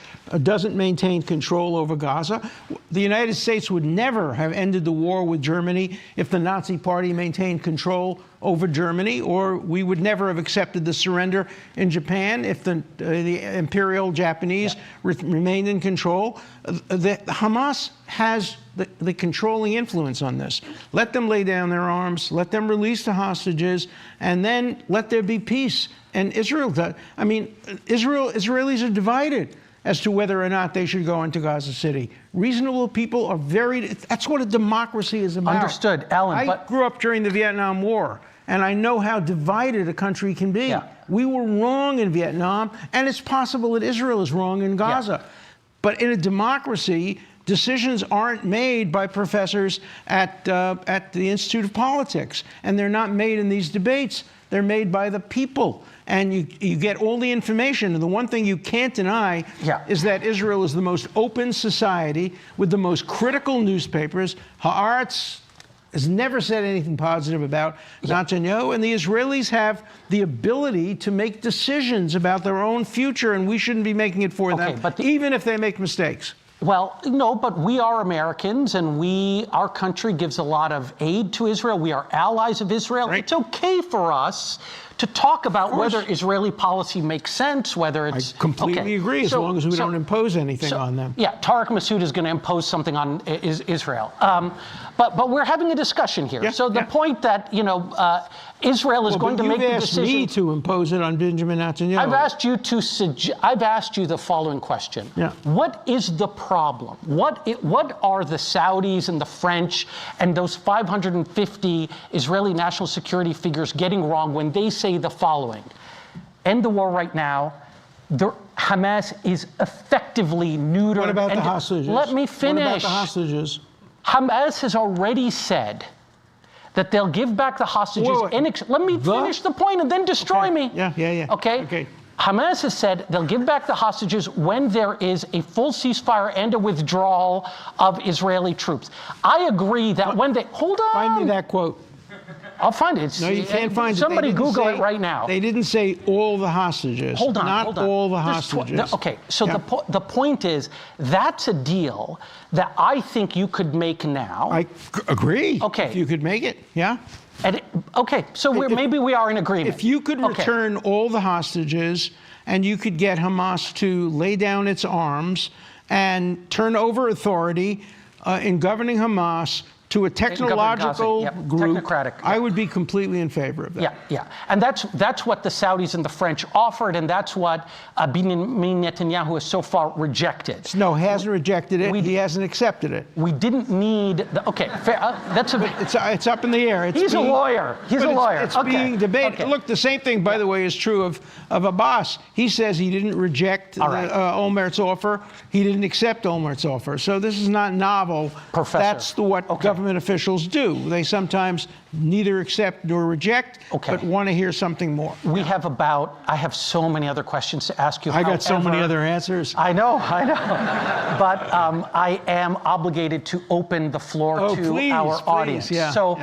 doesn't maintain control over Gaza. The United States would never have ended the war with Germany if the Nazi Party maintained control over Germany, or we would never have accepted the surrender in Japan if the Imperial Japanese remained in control. Hamas has the controlling influence on this. Let them lay down their arms, let them release the hostages, and then let there be peace. And Israel does. I mean, Israelis are divided as to whether or not they should go into Gaza City. Reasonable people are that's what a democracy is about.
Understood, Alan.
I grew up during the Vietnam War, and I know how divided a country can be. We were wrong in Vietnam, and it's possible that Israel is wrong in Gaza. But in a democracy, decisions aren't made by professors at the Institute of Politics, and they're not made in these debates. They're made by the people. And you get all the information. And the one thing you can't deny is that Israel is the most open society with the most critical newspapers. Haaretz has never said anything positive about Netanyahu. And the Israelis have the ability to make decisions about their own future, and we shouldn't be making it for them, even if they make mistakes.
Well, no, but we are Americans, and our country gives a lot of aid to Israel. We are allies of Israel. It's okay for us to talk about whether Israeli policy makes sense, whether it's...
I completely agree, as long as we don't impose anything on them.
Yeah, Tarek Masoud is going to impose something on Israel. But we're having a discussion here. So the point that, Israel is going to make the decision...
You've asked me to impose it on Benjamin Netanyahu.
I've asked you the following question. What is the problem? What are the Saudis and the French and those 550 Israeli national security figures getting wrong when they say the following? End the war right now. Hamas is effectively neutered.
What about the hostages?
Let me finish.
What about the hostages?
Hamas has already said that they'll give back the hostages. Let me finish the point and then destroy me. Okay? Hamas has said they'll give back the hostages when there is a full ceasefire and a withdrawal of Israeli troops. I agree that when they... Hold on.
Find me that quote.
I'll find it.
No, you can't find it.
Somebody Google it right now.
They didn't say all the hostages.
Hold on.
Not all the hostages.
Okay, so the point is, that's a deal that I think you could make now.
I agree.
Okay.
If you could make it,
So maybe we are in agreement.
If you could return all the hostages and you could get Hamas to lay down its arms and turn over authority in governing Hamas to a technological group, I would be completely in favor of that.
And that's what the Saudis and the French offered, and that's what Benjamin Netanyahu has so far rejected.
No, he hasn't rejected it. He hasn't accepted it.
We didn't need
it's up in the air.
He's a lawyer.
It's being debated. Look, the same thing, by the way, is true of Abbas. He says he didn't reject Olmert's offer. He didn't accept Olmert's offer. So this is not novel.
Professor.
That's what government officials do. They sometimes neither accept nor reject, but want to hear something more.
I have so many other questions to ask you.
I got so many other answers.
I know. But I am obligated to open the floor to our audience.
Yeah,
so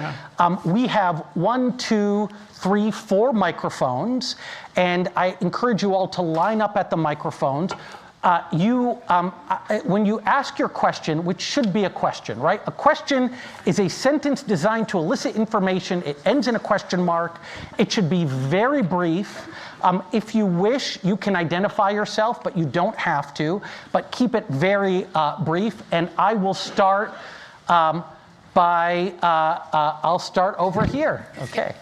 we have 1, 2, 3, 4 microphones, and I encourage you all to line up at the microphones. When you ask your question, which should be a question, right? A question is a sentence designed to elicit information. It ends in a question mark. It should be very brief. If you wish, you can identify yourself, but you don't have to. But keep it very brief. And I will start I'll start over here. Okay.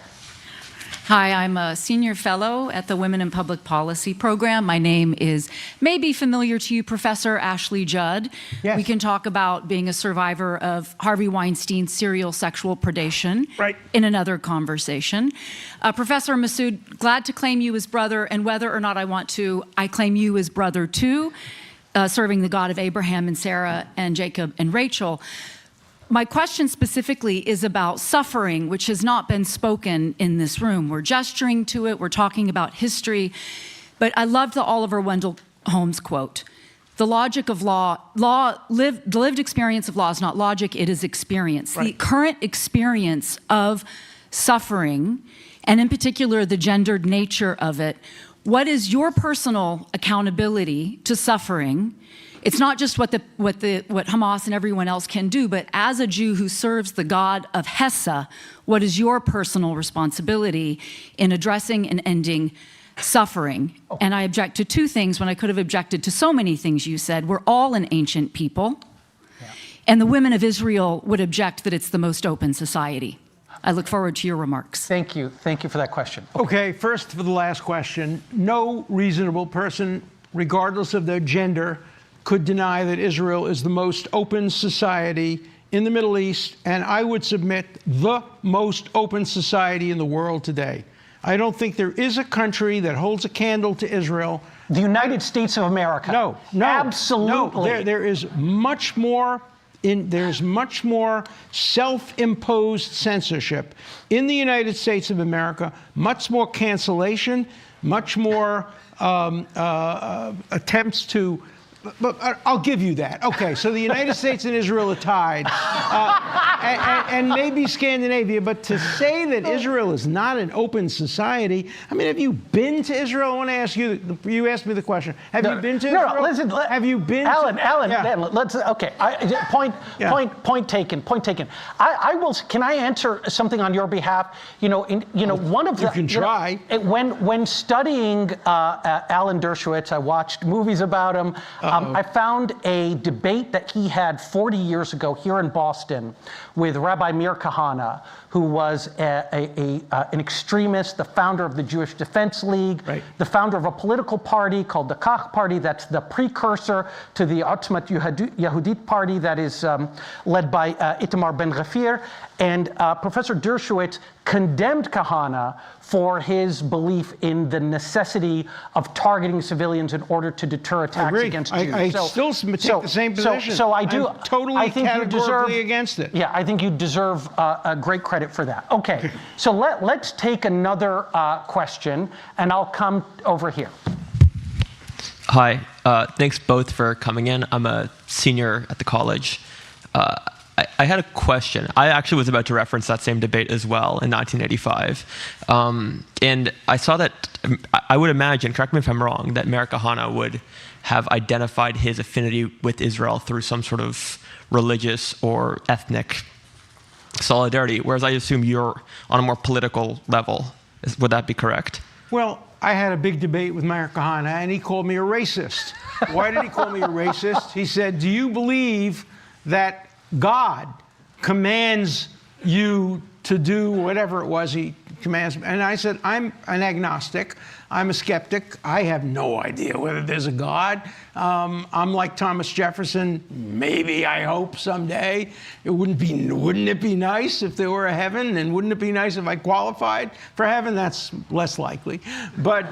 Hi, I'm a senior fellow at the Women in Public Policy program. My name is maybe familiar to you, Professor Ashley Judd.
Yes.
We can talk about being a survivor of Harvey Weinstein's serial sexual predation in another conversation. Professor Masoud, glad to claim you as brother, and whether or not I want to, I claim you as brother too, serving the God of Abraham and Sarah and Jacob and Rachel. My question specifically is about suffering, which has not been spoken in this room. We're gesturing to it, we're talking about history, but I loved the Oliver Wendell Holmes quote. The logic of the lived experience of law is not logic, it is experience. The current experience of suffering, and in particular the gendered nature of it, what is your personal accountability to suffering? It's not just what Hamas and everyone else can do, but as a Jew who serves the God of Hesa, what is your personal responsibility in addressing and ending suffering? And I object to 2 things when I could have objected to so many things you said. We're all an ancient people. And the women of Israel would object that it's the most open society. I look forward to your remarks.
Thank you. Thank you for that question.
Okay, first for the last question. No reasonable person, regardless of their gender, could deny that Israel is the most open society in the Middle East, and I would submit the most open society in the world today. I don't think there is a country that holds a candle to Israel.
The United States of America.
No.
Absolutely.
No, there is much more. There's much more self-imposed censorship in the United States of America, much more cancellation, much more attempts to. But I'll give you that. Okay, so the United States and Israel are tied, and maybe Scandinavia. But to say that Israel is not an open society, I mean, have you been to Israel? I want to ask you. You asked me the question. Have you been to Israel?
No, listen.
Have you been?
Alan,
Yeah.
let's. Okay. Point taken. Point taken. I will. Can I answer something on your behalf? One of the.
You can try.
When studying Alan Dershowitz, I watched movies about him. I found a debate that he had 40 years ago here in Boston with Rabbi Meir Kahane, who was an extremist, the founder of the Jewish Defense League, the founder of a political party called the Kach Party, that's the precursor to the Otzmat Yehudit Party that is led by Itamar Ben-Gvir. And Professor Dershowitz condemned Kahane for his belief in the necessity of targeting civilians in order to deter attacks against Jews.
I still take the same position.
So I do.
I'm totally categorically against it.
Yeah, I think you deserve a great credit for that. Okay, so let's take another question, and I'll come over here.
Hi, thanks both for coming in. I'm a senior at the college. I had a question. I actually was about to reference that same debate as well in 1985. And I saw that, I would imagine, correct me if I'm wrong, that Meir Kahane would have identified his affinity with Israel through some sort of religious or ethnic solidarity, whereas I assume you're on a more political level. Would that be correct?
Well, I had a big debate with Meir Kahane, and he called me a racist. Why did he call me a racist? He said, do you believe that God commands you to do whatever it was he commands? And I said, I'm an agnostic. I'm a skeptic. I have no idea whether there's a God. I'm like Thomas Jefferson. Maybe, I hope someday. Wouldn't it be nice if there were a heaven? And wouldn't it be nice if I qualified for heaven? That's less likely. But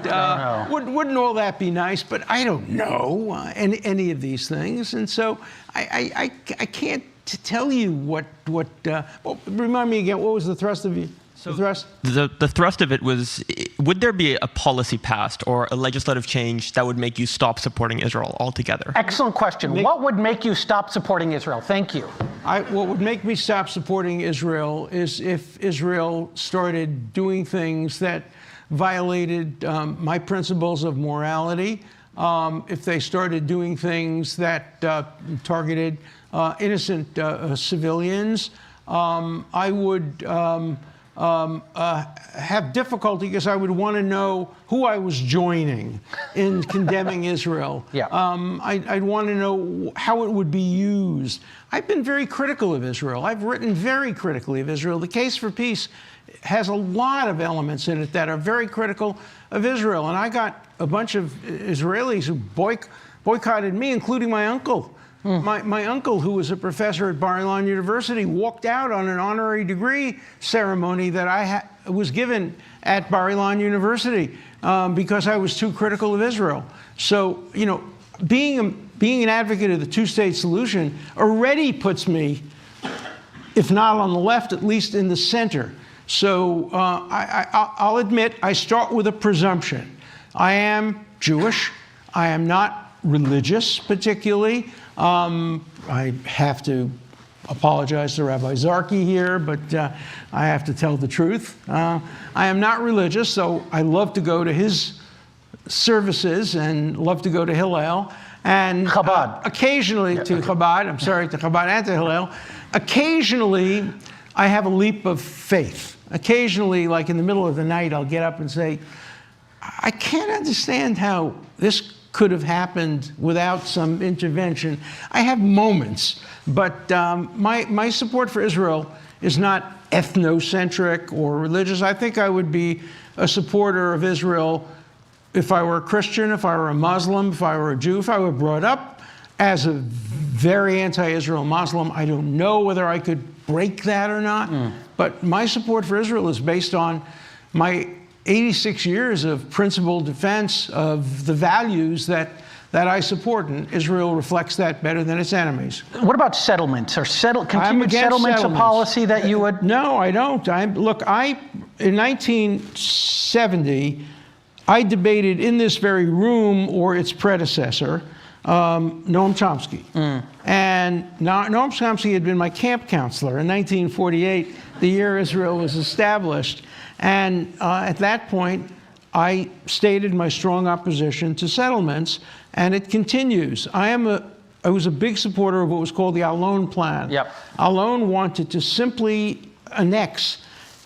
wouldn't all that be nice? But I don't know any of these things. And so I can't to tell you what remind me again, what was the thrust of you?
So the thrust of it was, would there be a policy passed or a legislative change that would make you stop supporting Israel altogether?
Excellent question. What would make you stop supporting Israel? Thank you.
What would make me stop supporting Israel is if Israel started doing things that violated my principles of morality, if they started doing things that targeted innocent civilians. I would have difficulty because I would want to know who I was joining in condemning Israel.
Yeah.
I'd want to know how it would be used. I've been very critical of Israel. I've written very critically of Israel. The Case for Peace has a lot of elements in it that are very critical of Israel. And I got a bunch of Israelis who boycotted me, including my uncle. My uncle, who was a professor at Bar-Ilan University, walked out on an honorary degree ceremony that I was given at Bar-Ilan University because I was too critical of Israel. So, you know, being an advocate of the two-state solution already puts me, if not on the left, at least in the center. So I'll admit I start with a presumption. I am Jewish. I am not religious particularly. I have to apologize to Rabbi Zarki here, but I have to tell the truth. I am not religious, so I love to go to his services and love to go to Hillel. And
Chabad.
Occasionally to Chabad, I'm sorry, to Chabad and to Hillel. Occasionally, I have a leap of faith. Occasionally, like in the middle of the night, I'll get up and say, I can't understand how this could have happened without some intervention. I have moments, but my support for Israel is not ethnocentric or religious. I think I would be a supporter of Israel if I were a Christian, if I were a Muslim, if I were a Jew, if I were brought up as a very anti-Israel Muslim. I don't know whether I could break that or not, but my support for Israel is based on my 86 years of principled defense of the values that I support, and Israel reflects that better than its enemies.
What about settlements? Are continued settlements a policy that you would?
No, I don't. In 1970, I debated in this very room or its predecessor, Noam Chomsky. And Noam Chomsky had been my camp counselor in 1948, the year Israel was established. And at that point, I stated my strong opposition to settlements, and it continues. I was a big supporter of what was called the Alon Plan.
Yep.
Alon wanted to simply annex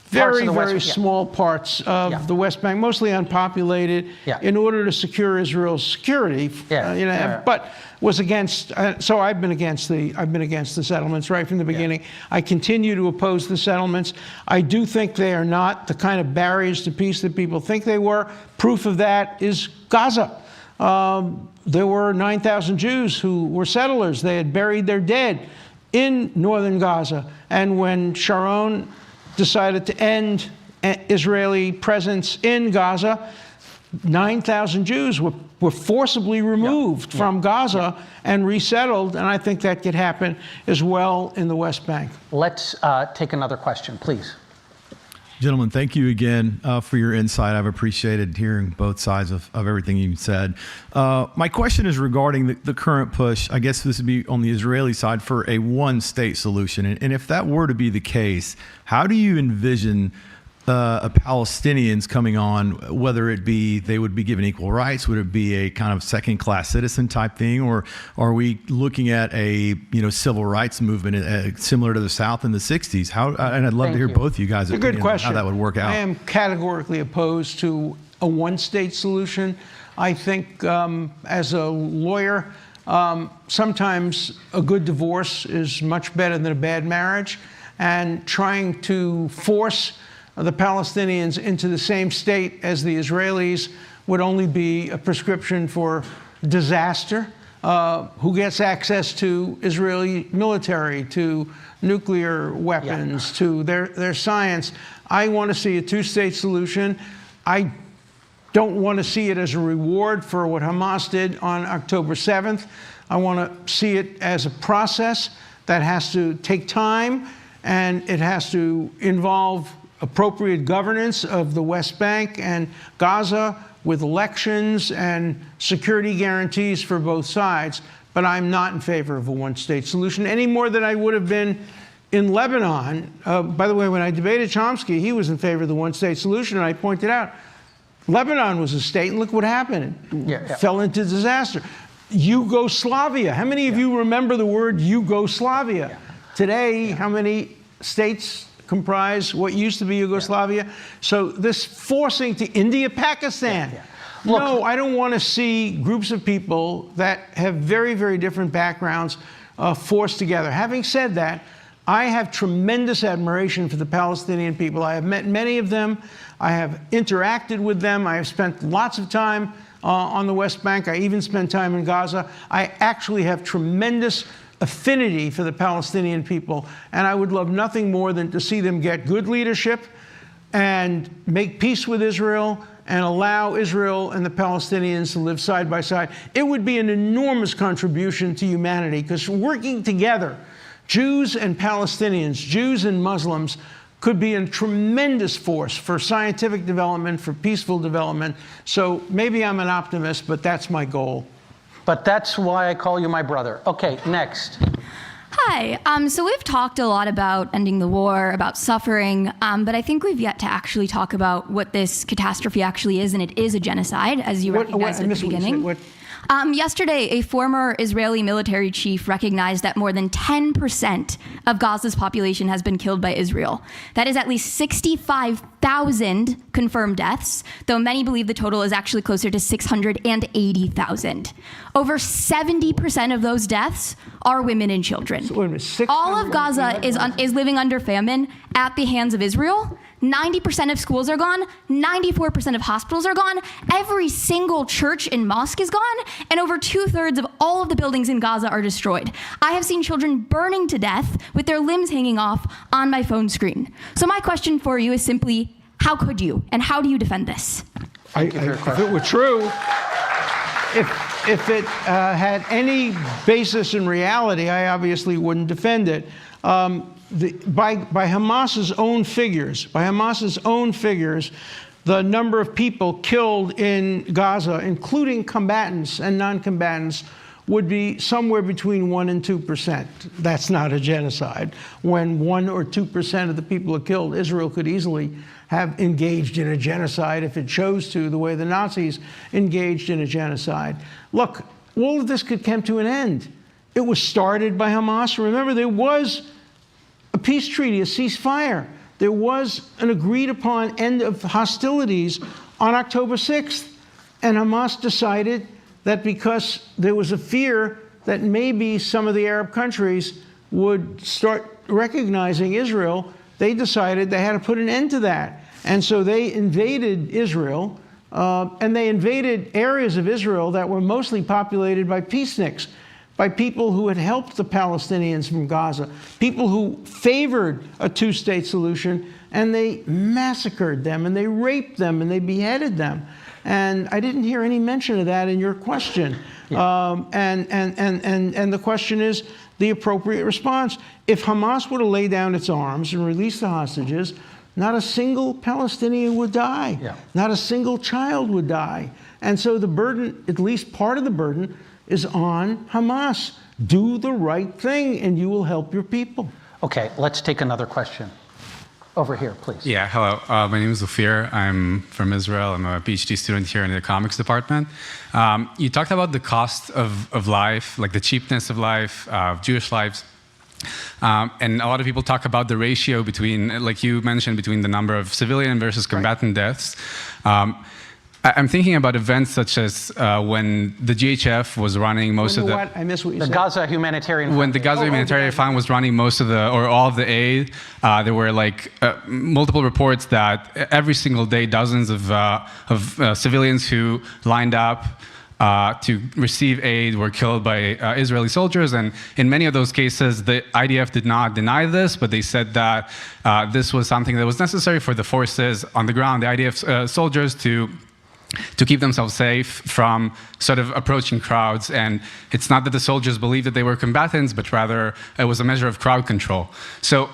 very small parts of the West Bank, mostly unpopulated, in order to secure Israel's security. But was against. So I've been against the settlements right from the beginning. I continue to oppose the settlements. I do think they are not the kind of barriers to peace that people think they were. Proof of that is Gaza. There were 9,000 Jews who were settlers. They had buried their dead in northern Gaza, and when Sharon decided to end Israeli presence in Gaza, 9,000 Jews were forcibly removed from Gaza and resettled, and I think that could happen as well in the West Bank.
Let's take another question, please.
Gentlemen, thank you again for your insight. I've appreciated hearing both sides of everything you said. My question is regarding the current push. I guess this would be on the Israeli side for a one-state solution. And if that were to be the case, how do you envision Palestinians coming on, whether it be they would be given equal rights, would it be a kind of second-class citizen type thing, or are we looking at a civil rights movement similar to the South in the 60s? And I'd love to hear both of you guys' opinions on how that would work out.
I am categorically opposed to a one-state solution. I think as a lawyer, sometimes a good divorce is much better than a bad marriage, and trying to force the Palestinians into the same state as the Israelis would only be a prescription for disaster. Who gets access to Israeli military, to nuclear weapons, to their science? I want to see a two-state solution. I don't want to see it as a reward for what Hamas did on October 7th. I want to see it as a process that has to take time, and it has to involve appropriate governance of the West Bank and Gaza with elections and security guarantees for both sides. But I'm not in favor of a one-state solution any more than I would have been in Lebanon. By the way, when I debated Chomsky, he was in favor of the one-state solution, and I pointed out Lebanon was a state, and look what happened. It fell into disaster. Yugoslavia. How many of you remember the word Yugoslavia? Today, how many states comprise what used to be Yugoslavia? So this forcing to India, Pakistan. Look, no, I don't want to see groups of people that have very, very different backgrounds forced together. Having said that, I have tremendous admiration for the Palestinian people. I have met many of them. I have interacted with them. I have spent lots of time on the West Bank. I even spent time in Gaza. I actually have tremendous affinity for the Palestinian people, and I would love nothing more than to see them get good leadership and make peace with Israel and allow Israel and the Palestinians to live side by side. It would be an enormous contribution to humanity, because working together, Jews and Palestinians, Jews and Muslims, could be a tremendous force for scientific development, for peaceful development. So maybe I'm an optimist, but that's my goal.
But that's why I call you my brother. Okay, next.
Hi. So we've talked a lot about ending the war, about suffering, but I think we've yet to actually talk about what this catastrophe actually is, and it is a genocide, as you recognized at the beginning. Yesterday, a former Israeli military chief recognized that more than 10% of Gaza's population has been killed by Israel. That is at least 65,000 confirmed deaths, though many believe the total is actually closer to 680,000. Over 70% of those deaths are women and children.
So wait a minute,
all of Gaza is living under famine at the hands of Israel. 90% of schools are gone, 94% of hospitals are gone, every single church and mosque is gone, and over 2/3 of all of the buildings in Gaza are destroyed. I have seen children burning to death with their limbs hanging off on my phone screen. So my question for you is simply, how could you, and how do you defend this?
If it were true, if it had any basis in reality, I obviously wouldn't defend it. By Hamas's own figures, the number of people killed in Gaza, including combatants and non-combatants, would be somewhere between 1% and 2%. That's not a genocide. When 1 or 2% of the people are killed, Israel could easily have engaged in a genocide if it chose to, the way the Nazis engaged in a genocide. Look, all of this could come to an end. It was started by Hamas. Remember, there was a peace treaty, a ceasefire. There was an agreed upon end of hostilities on October 6th. And Hamas decided that because there was a fear that maybe some of the Arab countries would start recognizing Israel, they decided they had to put an end to that. And so they invaded Israel, and they invaded areas of Israel that were mostly populated by peaceniks, by people who had helped the Palestinians from Gaza, people who favored a two-state solution, and they massacred them, and they raped them, and they beheaded them. And I didn't hear any mention of that in your question. And the question is the appropriate response. If Hamas were to lay down its arms and release the hostages, not a single Palestinian would die. Not a single child would die. And so the burden, at least part of the burden, is on Hamas. Do the right thing, and you will help your people.
Okay, let's take another question. Over here, please.
Yeah, hello. My name is Ophir. I'm from Israel. I'm a PhD student here in the economics department. You talked about the cost of life, like the cheapness of life, of Jewish lives. And a lot of people talk about the ratio between, like you mentioned, between the number of civilian versus combatant deaths. I'm thinking about events such as when the GHF was running most of the...
What? I missed what you said.
The Gaza Humanitarian Fund.
When the Gaza Humanitarian Fund was running most of the, or all of the aid, there were like multiple reports that every single day dozens of civilians who lined up to receive aid were killed by Israeli soldiers. And in many of those cases, the IDF did not deny this, but they said that this was something that was necessary for the forces on the ground, the IDF soldiers, to to keep themselves safe from sort of approaching crowds. And it's not that the soldiers believed that they were combatants, but rather it was a measure of crowd control. So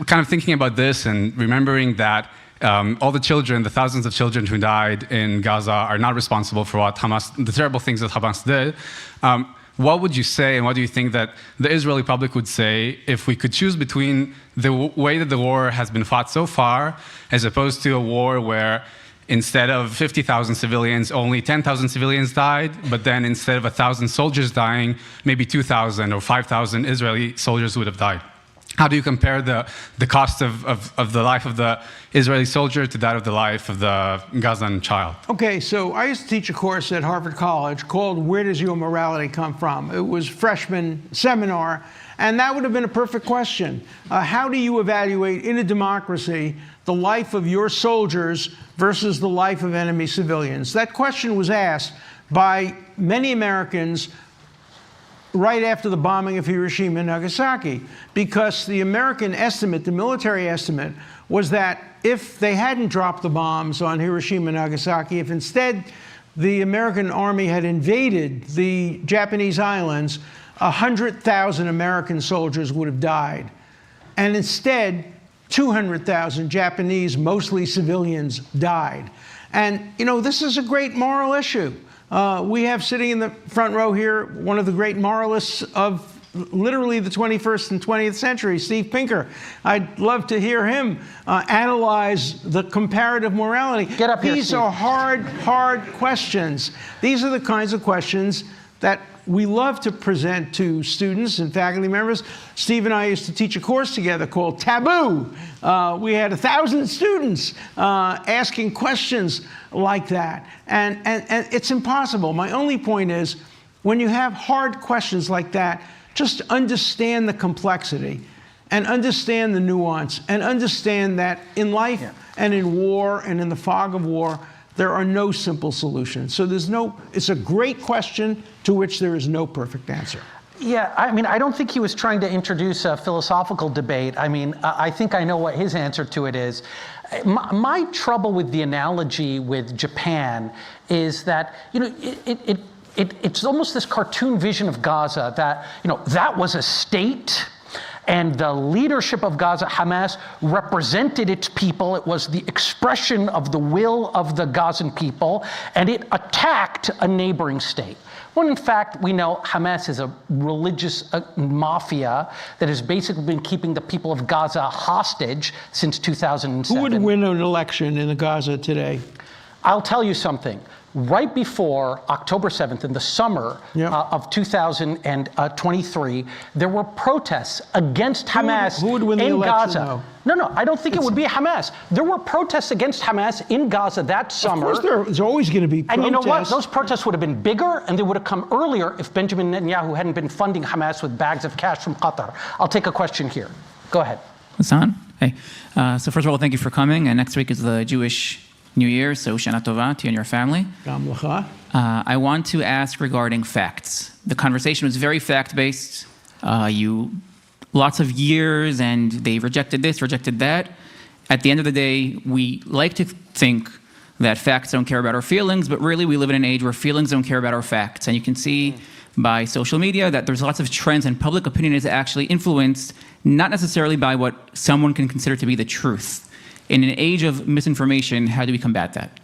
kind of thinking about this and remembering that all the children, the thousands of children who died in Gaza are not responsible for what Hamas, the terrible things that Hamas did. What would you say, and what do you think that the Israeli public would say if we could choose between the way that the war has been fought so far, as opposed to a war where instead of 50,000 civilians, only 10,000 civilians died, but then instead of 1,000 soldiers dying, maybe 2,000 or 5,000 Israeli soldiers would have died? How do you compare the cost of the life of the Israeli soldier to that of the life of the Gazan child?
Okay, so I used to teach a course at Harvard College called Where Does Your Morality Come From? It was freshman seminar, and that would have been a perfect question. How do you evaluate in a democracy the life of your soldiers versus the life of enemy civilians? That question was asked by many Americans right after the bombing of Hiroshima and Nagasaki, because the American estimate, the military estimate, was that if they hadn't dropped the bombs on Hiroshima and Nagasaki, if instead the American army had invaded the Japanese islands, 100,000 American soldiers would have died. And instead, 200,000 Japanese, mostly civilians, died. And, you know, this is a great moral issue. We have sitting in the front row here one of the great moralists of literally the 21st and 20th century, Steve Pinker. I'd love to hear him analyze the comparative morality.
Get up here,
These
Steve.
are hard questions. These are the kinds of questions that we love to present to students and faculty members. Steve and I used to teach a course together called Taboo. We had 1,000 students asking questions like that. And it's impossible. My only point is, when you have hard questions like that, just understand the complexity and understand the nuance and understand that in life and in war and in the fog of war, there are no simple solutions. So it's a great question to which there is no perfect answer.
Yeah, I mean, I don't think he was trying to introduce a philosophical debate. I mean, I think I know what his answer to it is. My trouble with the analogy with Japan is that, you know, it's almost this cartoon vision of Gaza that, you know, that was a state, and the leadership of Gaza, Hamas, represented its people. It was the expression of the will of the Gazan people, and it attacked a neighboring state. When in fact, we know Hamas is a religious mafia that has basically been keeping the people of Gaza hostage since 2007.
Who would win an election in Gaza today?
I'll tell you something. Right before October 7th, in the summer of 2023, there were protests against Hamas
who would win the
in
election,
Gaza.
though?
No, I don't think it would be Hamas. There were protests against Hamas in Gaza that summer.
Of course, there's always going to be protests.
And you know what? Those protests would have been bigger, and they would have come earlier if Benjamin Netanyahu hadn't been funding Hamas with bags of cash from Qatar. I'll take a question here. Go ahead.
Hassan, hey. So first of all, thank you for coming. And next week is the Jewish New Year, so Shana Tova to you and your family. I want to ask regarding facts. The conversation was very fact-based. Lots of years, and they rejected this, rejected that. At the end of the day, we like to think that facts don't care about our feelings, but really we live in an age where feelings don't care about our facts. And you can see by social media that there's lots of trends, and public opinion is actually influenced not necessarily by what someone can consider to be the truth. In an age of misinformation, how do we combat that?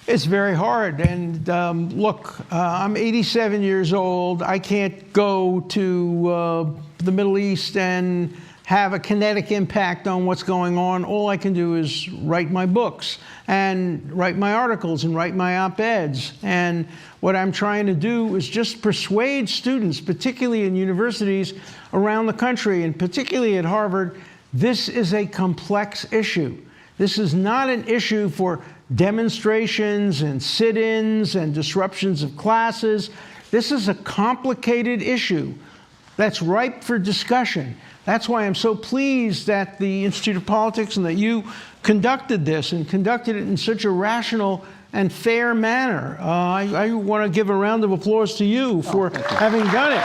It's very hard. And look, I'm 87 years old. I can't go to the Middle East and have a kinetic impact on what's going on. All I can do is write my books and write my articles and write my op-eds. And what I'm trying to do is just persuade students, particularly in universities around the country, and particularly at Harvard, this is a complex issue. This is not an issue for demonstrations and sit-ins and disruptions of classes. This is a complicated issue that's ripe for discussion. That's why I'm so pleased that the Institute of Politics and that you conducted this and conducted it in such a rational and fair manner. I want to give a round of applause to you for having done it.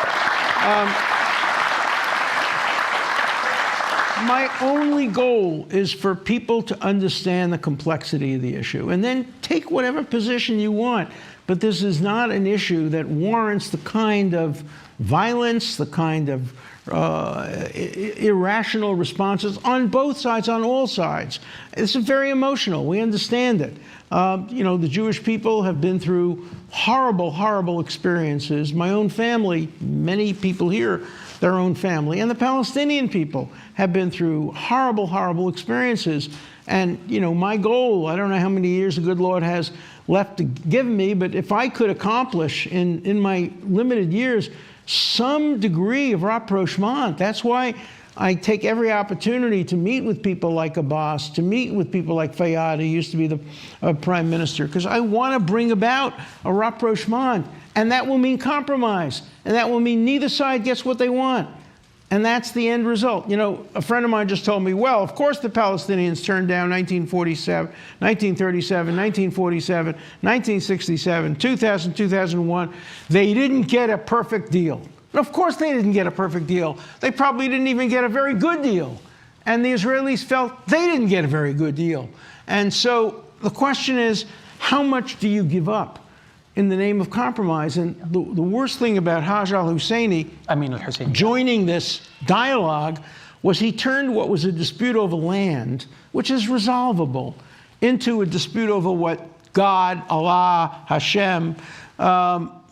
my only goal is for people to understand the complexity of the issue and then take whatever position you want. But this is not an issue that warrants the kind of violence, the kind of irrational responses on both sides, on all sides. It's very emotional. We understand it. The Jewish people have been through horrible, horrible experiences. My own family, many people here, their own family, and the Palestinian people have been through horrible, horrible experiences. And, my goal, I don't know how many years the good Lord has left to give me, but if I could accomplish in my limited years some degree of rapprochement, that's why I take every opportunity to meet with people like Abbas, to meet with people like Fayyad, who used to be the prime minister, because I want to bring about a rapprochement. And that will mean compromise. And that will mean neither side gets what they want. And that's the end result. A friend of mine just told me, well, of course the Palestinians turned down 1947, 1937, 1947, 1967, 2000, 2001. They didn't get a perfect deal. And of course they didn't get a perfect deal. They probably didn't even get a very good deal. And the Israelis felt they didn't get a very good deal. And so the question is, how much do you give up in the name of compromise? And the worst thing about Haj al-Husseini joining this dialogue was he turned what was a dispute over land, which is resolvable, into a dispute over what God, Allah, Hashem,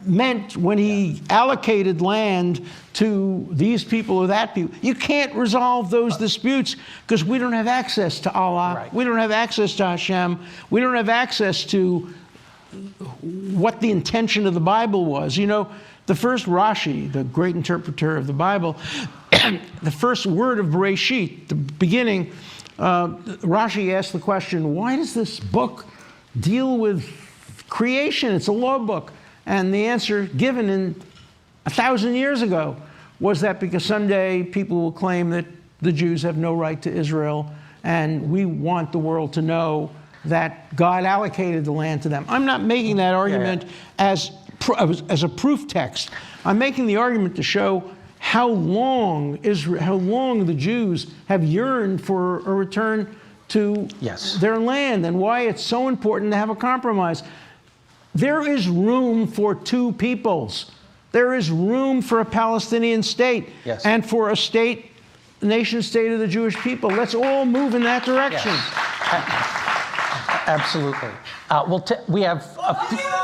meant when he allocated land to these people or that people. You can't resolve those disputes because we don't have access to Allah. Right. We don't have access to Hashem. We don't have access to what the intention of the Bible was. The first Rashi, the great interpreter of the Bible, the first word of Bereshit, the beginning, Rashi asked the question, why does this book deal with creation? It's a law book. And the answer given 1,000 years ago was that because someday people will claim that the Jews have no right to Israel, and we want the world to know that God allocated the land to them. I'm not making that argument as a proof text. I'm making the argument to show how long the Jews have yearned for a return to their land and why it's so important to have a compromise. There is room for two peoples. There is room for a Palestinian state and for a nation-state of the Jewish people. Let's all move in that direction.
Absolutely. We have a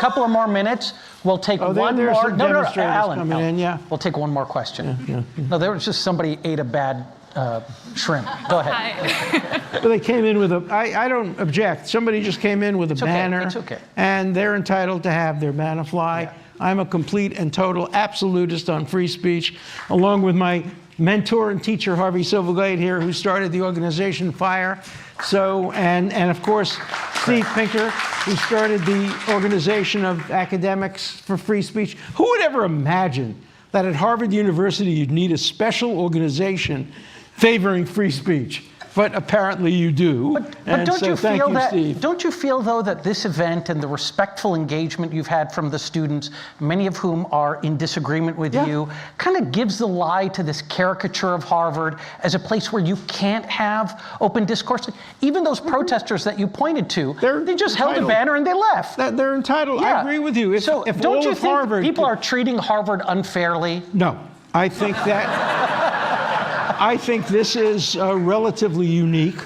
couple of more minutes. We'll take one more. Alan. We'll take one more question. No, there was just somebody ate a bad shrimp. Go ahead.
But they came in with I don't object. Somebody just came in with a banner.
It's okay.
And they're entitled to have their banner fly. Yeah. I'm a complete and total absolutist on free speech, along with my mentor and teacher, Harvey Silverglade here, who started the organization FIRE. So, and of course, Steve Pinker, who started the Organization of Academics for Free Speech. Who would ever imagine that at Harvard University you'd need a special organization favoring free speech? But apparently you do.
But don't you feel that? Don't you feel though that this event and the respectful engagement you've had from the students, many of whom are in disagreement with you, kind of gives the lie to this caricature of Harvard as a place where you can't have open discourse? Even those protesters that you pointed to, they just held a banner and they left.
They're entitled. I agree with you. If
don't you think people are treating Harvard unfairly?
No, I think that. I think this is relatively unique,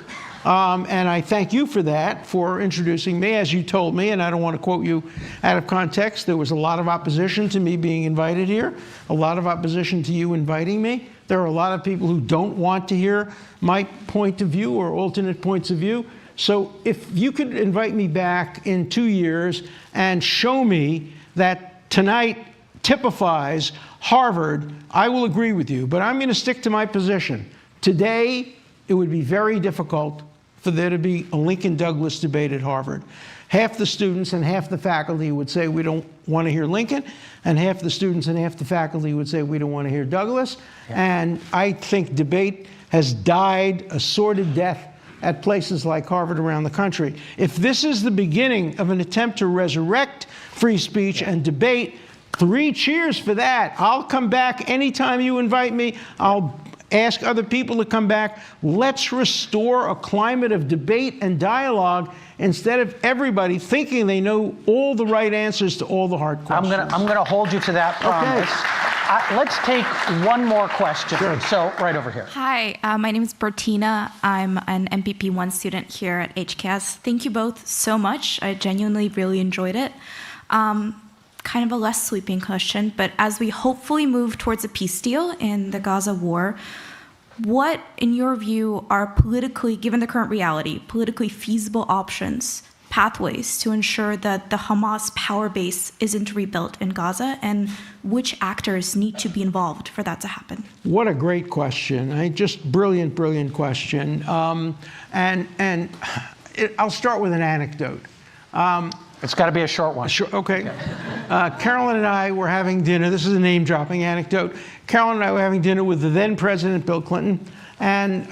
and I thank you for that, for introducing me. As you told me, and I don't want to quote you out of context, there was a lot of opposition to me being invited here, a lot of opposition to you inviting me. There are a lot of people who don't want to hear my point of view or alternate points of view. So if you could invite me back in 2 years and show me that tonight typifies Harvard, I will agree with you, but I'm going to stick to my position. Today, it would be very difficult for there to be a Lincoln-Douglas debate at Harvard. Half the students and half the faculty would say we don't want to hear Lincoln, and half the students and half the faculty would say we don't want to hear Douglas. And I think debate has died a sordid death at places like Harvard around the country. If this is the beginning of an attempt to resurrect free speech and debate, 3 cheers for that. I'll come back anytime you invite me. I'll Ask other people to come back. Let's restore a climate of debate and dialogue instead of everybody thinking they know all the right answers to all the hard questions.
I'm gonna hold you to that promise. Okay. Let's take one more question. Sure. So right over here.
Hi, my name is Bertina. I'm an MPP1 student here at HCAS. Thank you both so much. I genuinely really enjoyed it. Kind of a less sweeping question, but as we hopefully move towards a peace deal in the Gaza war, what, in your view, are politically, given the current reality, politically feasible options, pathways to ensure that the Hamas power base isn't rebuilt in Gaza, and which actors need to be involved for that to happen?
What a great question. Just brilliant, brilliant question. I'll start with an anecdote.
It's got to be a short one.
Okay. Carolyn and I were having dinner. This is a name-dropping anecdote. Carolyn and I were having dinner with the then President Bill Clinton, and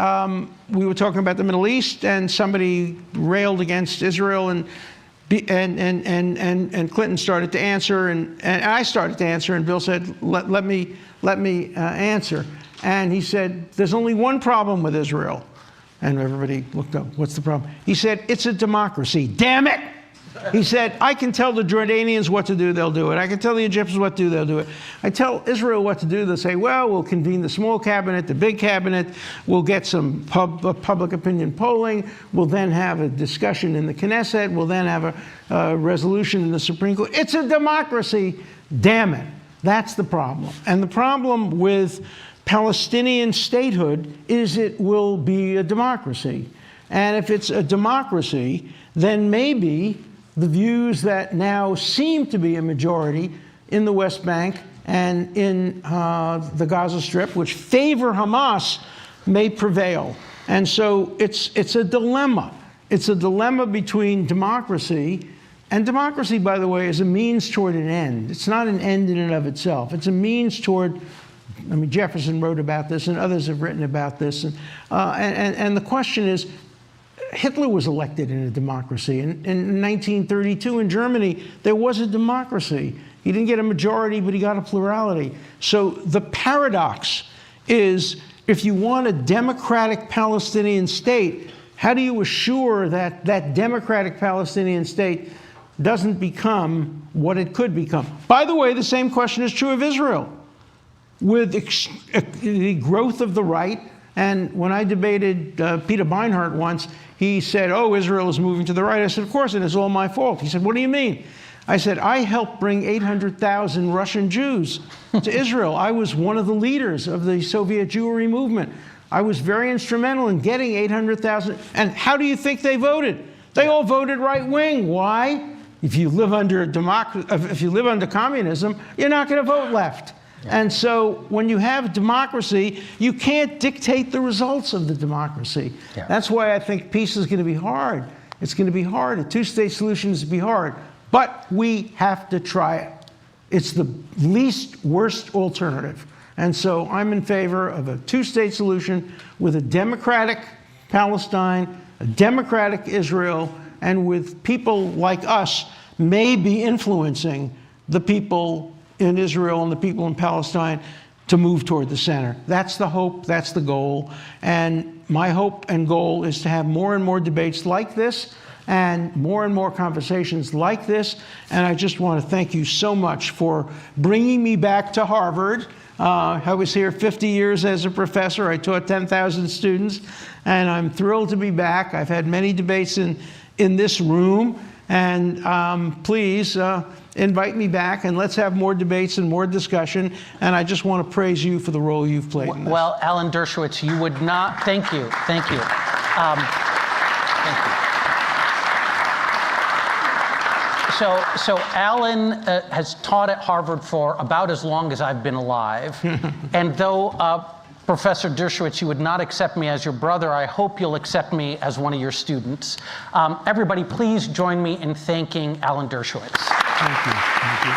we were talking about the Middle East, and somebody railed against Israel, and Clinton started to answer, and I started to answer, and Bill said, "Let me answer," and he said, "There's only one problem with Israel," and everybody looked up. What's the problem? He said, "It's a democracy." Damn it! He said, I can tell the Jordanians what to do, they'll do it. I can tell the Egyptians what to do, they'll do it. I tell Israel what to do, they'll say, well, we'll convene the small cabinet, the big cabinet, we'll get some public opinion polling, we'll then have a discussion in the Knesset, we'll then have a resolution in the Supreme Court. It's a democracy, damn it. That's the problem. And the problem with Palestinian statehood is it will be a democracy. And if it's a democracy, then maybe the views that now seem to be a majority in the West Bank and in the Gaza Strip, which favor Hamas, may prevail. And so it's a dilemma. It's a dilemma between democracy, and democracy, by the way, is a means toward an end. It's not an end in and of itself. It's a means toward, I mean, Jefferson wrote about this, and others have written about this. And the question is, Hitler was elected in a democracy. In 1932 in Germany, there was a democracy. He didn't get a majority, but he got a plurality. So the paradox is, if you want a democratic Palestinian state, how do you assure that that democratic Palestinian state doesn't become what it could become? By the way, the same question is true of Israel. With the growth of the right, and when I debated Peter Beinart once, he said, oh, Israel is moving to the right. I said, of course, and it's all my fault. He said, what do you mean? I said, I helped bring 800,000 Russian Jews to Israel. I was one of the leaders of the Soviet Jewry movement. I was very instrumental in getting 800,000. And how do you think they voted? They all voted right wing. Why? If you live under communism, you're not going to vote left. Yeah. And so when you have democracy, you can't dictate the results of the democracy. Yeah. That's why I think peace is going to be hard. It's going to be hard. A two-state solution is going to be hard. But we have to try it. It's the least worst alternative. And so I'm in favor of a two-state solution with a democratic Palestine, a democratic Israel, and with people like us maybe influencing the people in Israel and the people in Palestine to move toward the center. That's the hope, that's the goal. And my hope and goal is to have more and more debates like this and more conversations like this. And I just want to thank you so much for bringing me back to Harvard. I was here 50 years as a professor. I taught 10,000 students, and I'm thrilled to be back. I've had many debates in this room, and please invite me back, and let's have more debates and more discussion. And I just want to praise you for the role you've played in this.
Well, Alan Dershowitz, you would not, thank you. Thank you. So Alan has taught at Harvard for about as long as I've been alive. And though, Professor Dershowitz, you would not accept me as your brother, I hope you'll accept me as one of your students. Everybody, please join me in thanking Alan Dershowitz.
Thank you. Thank you.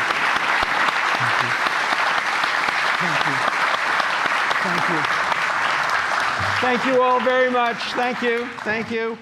Thank you. Thank you. Thank you all very much. Thank you. Thank you.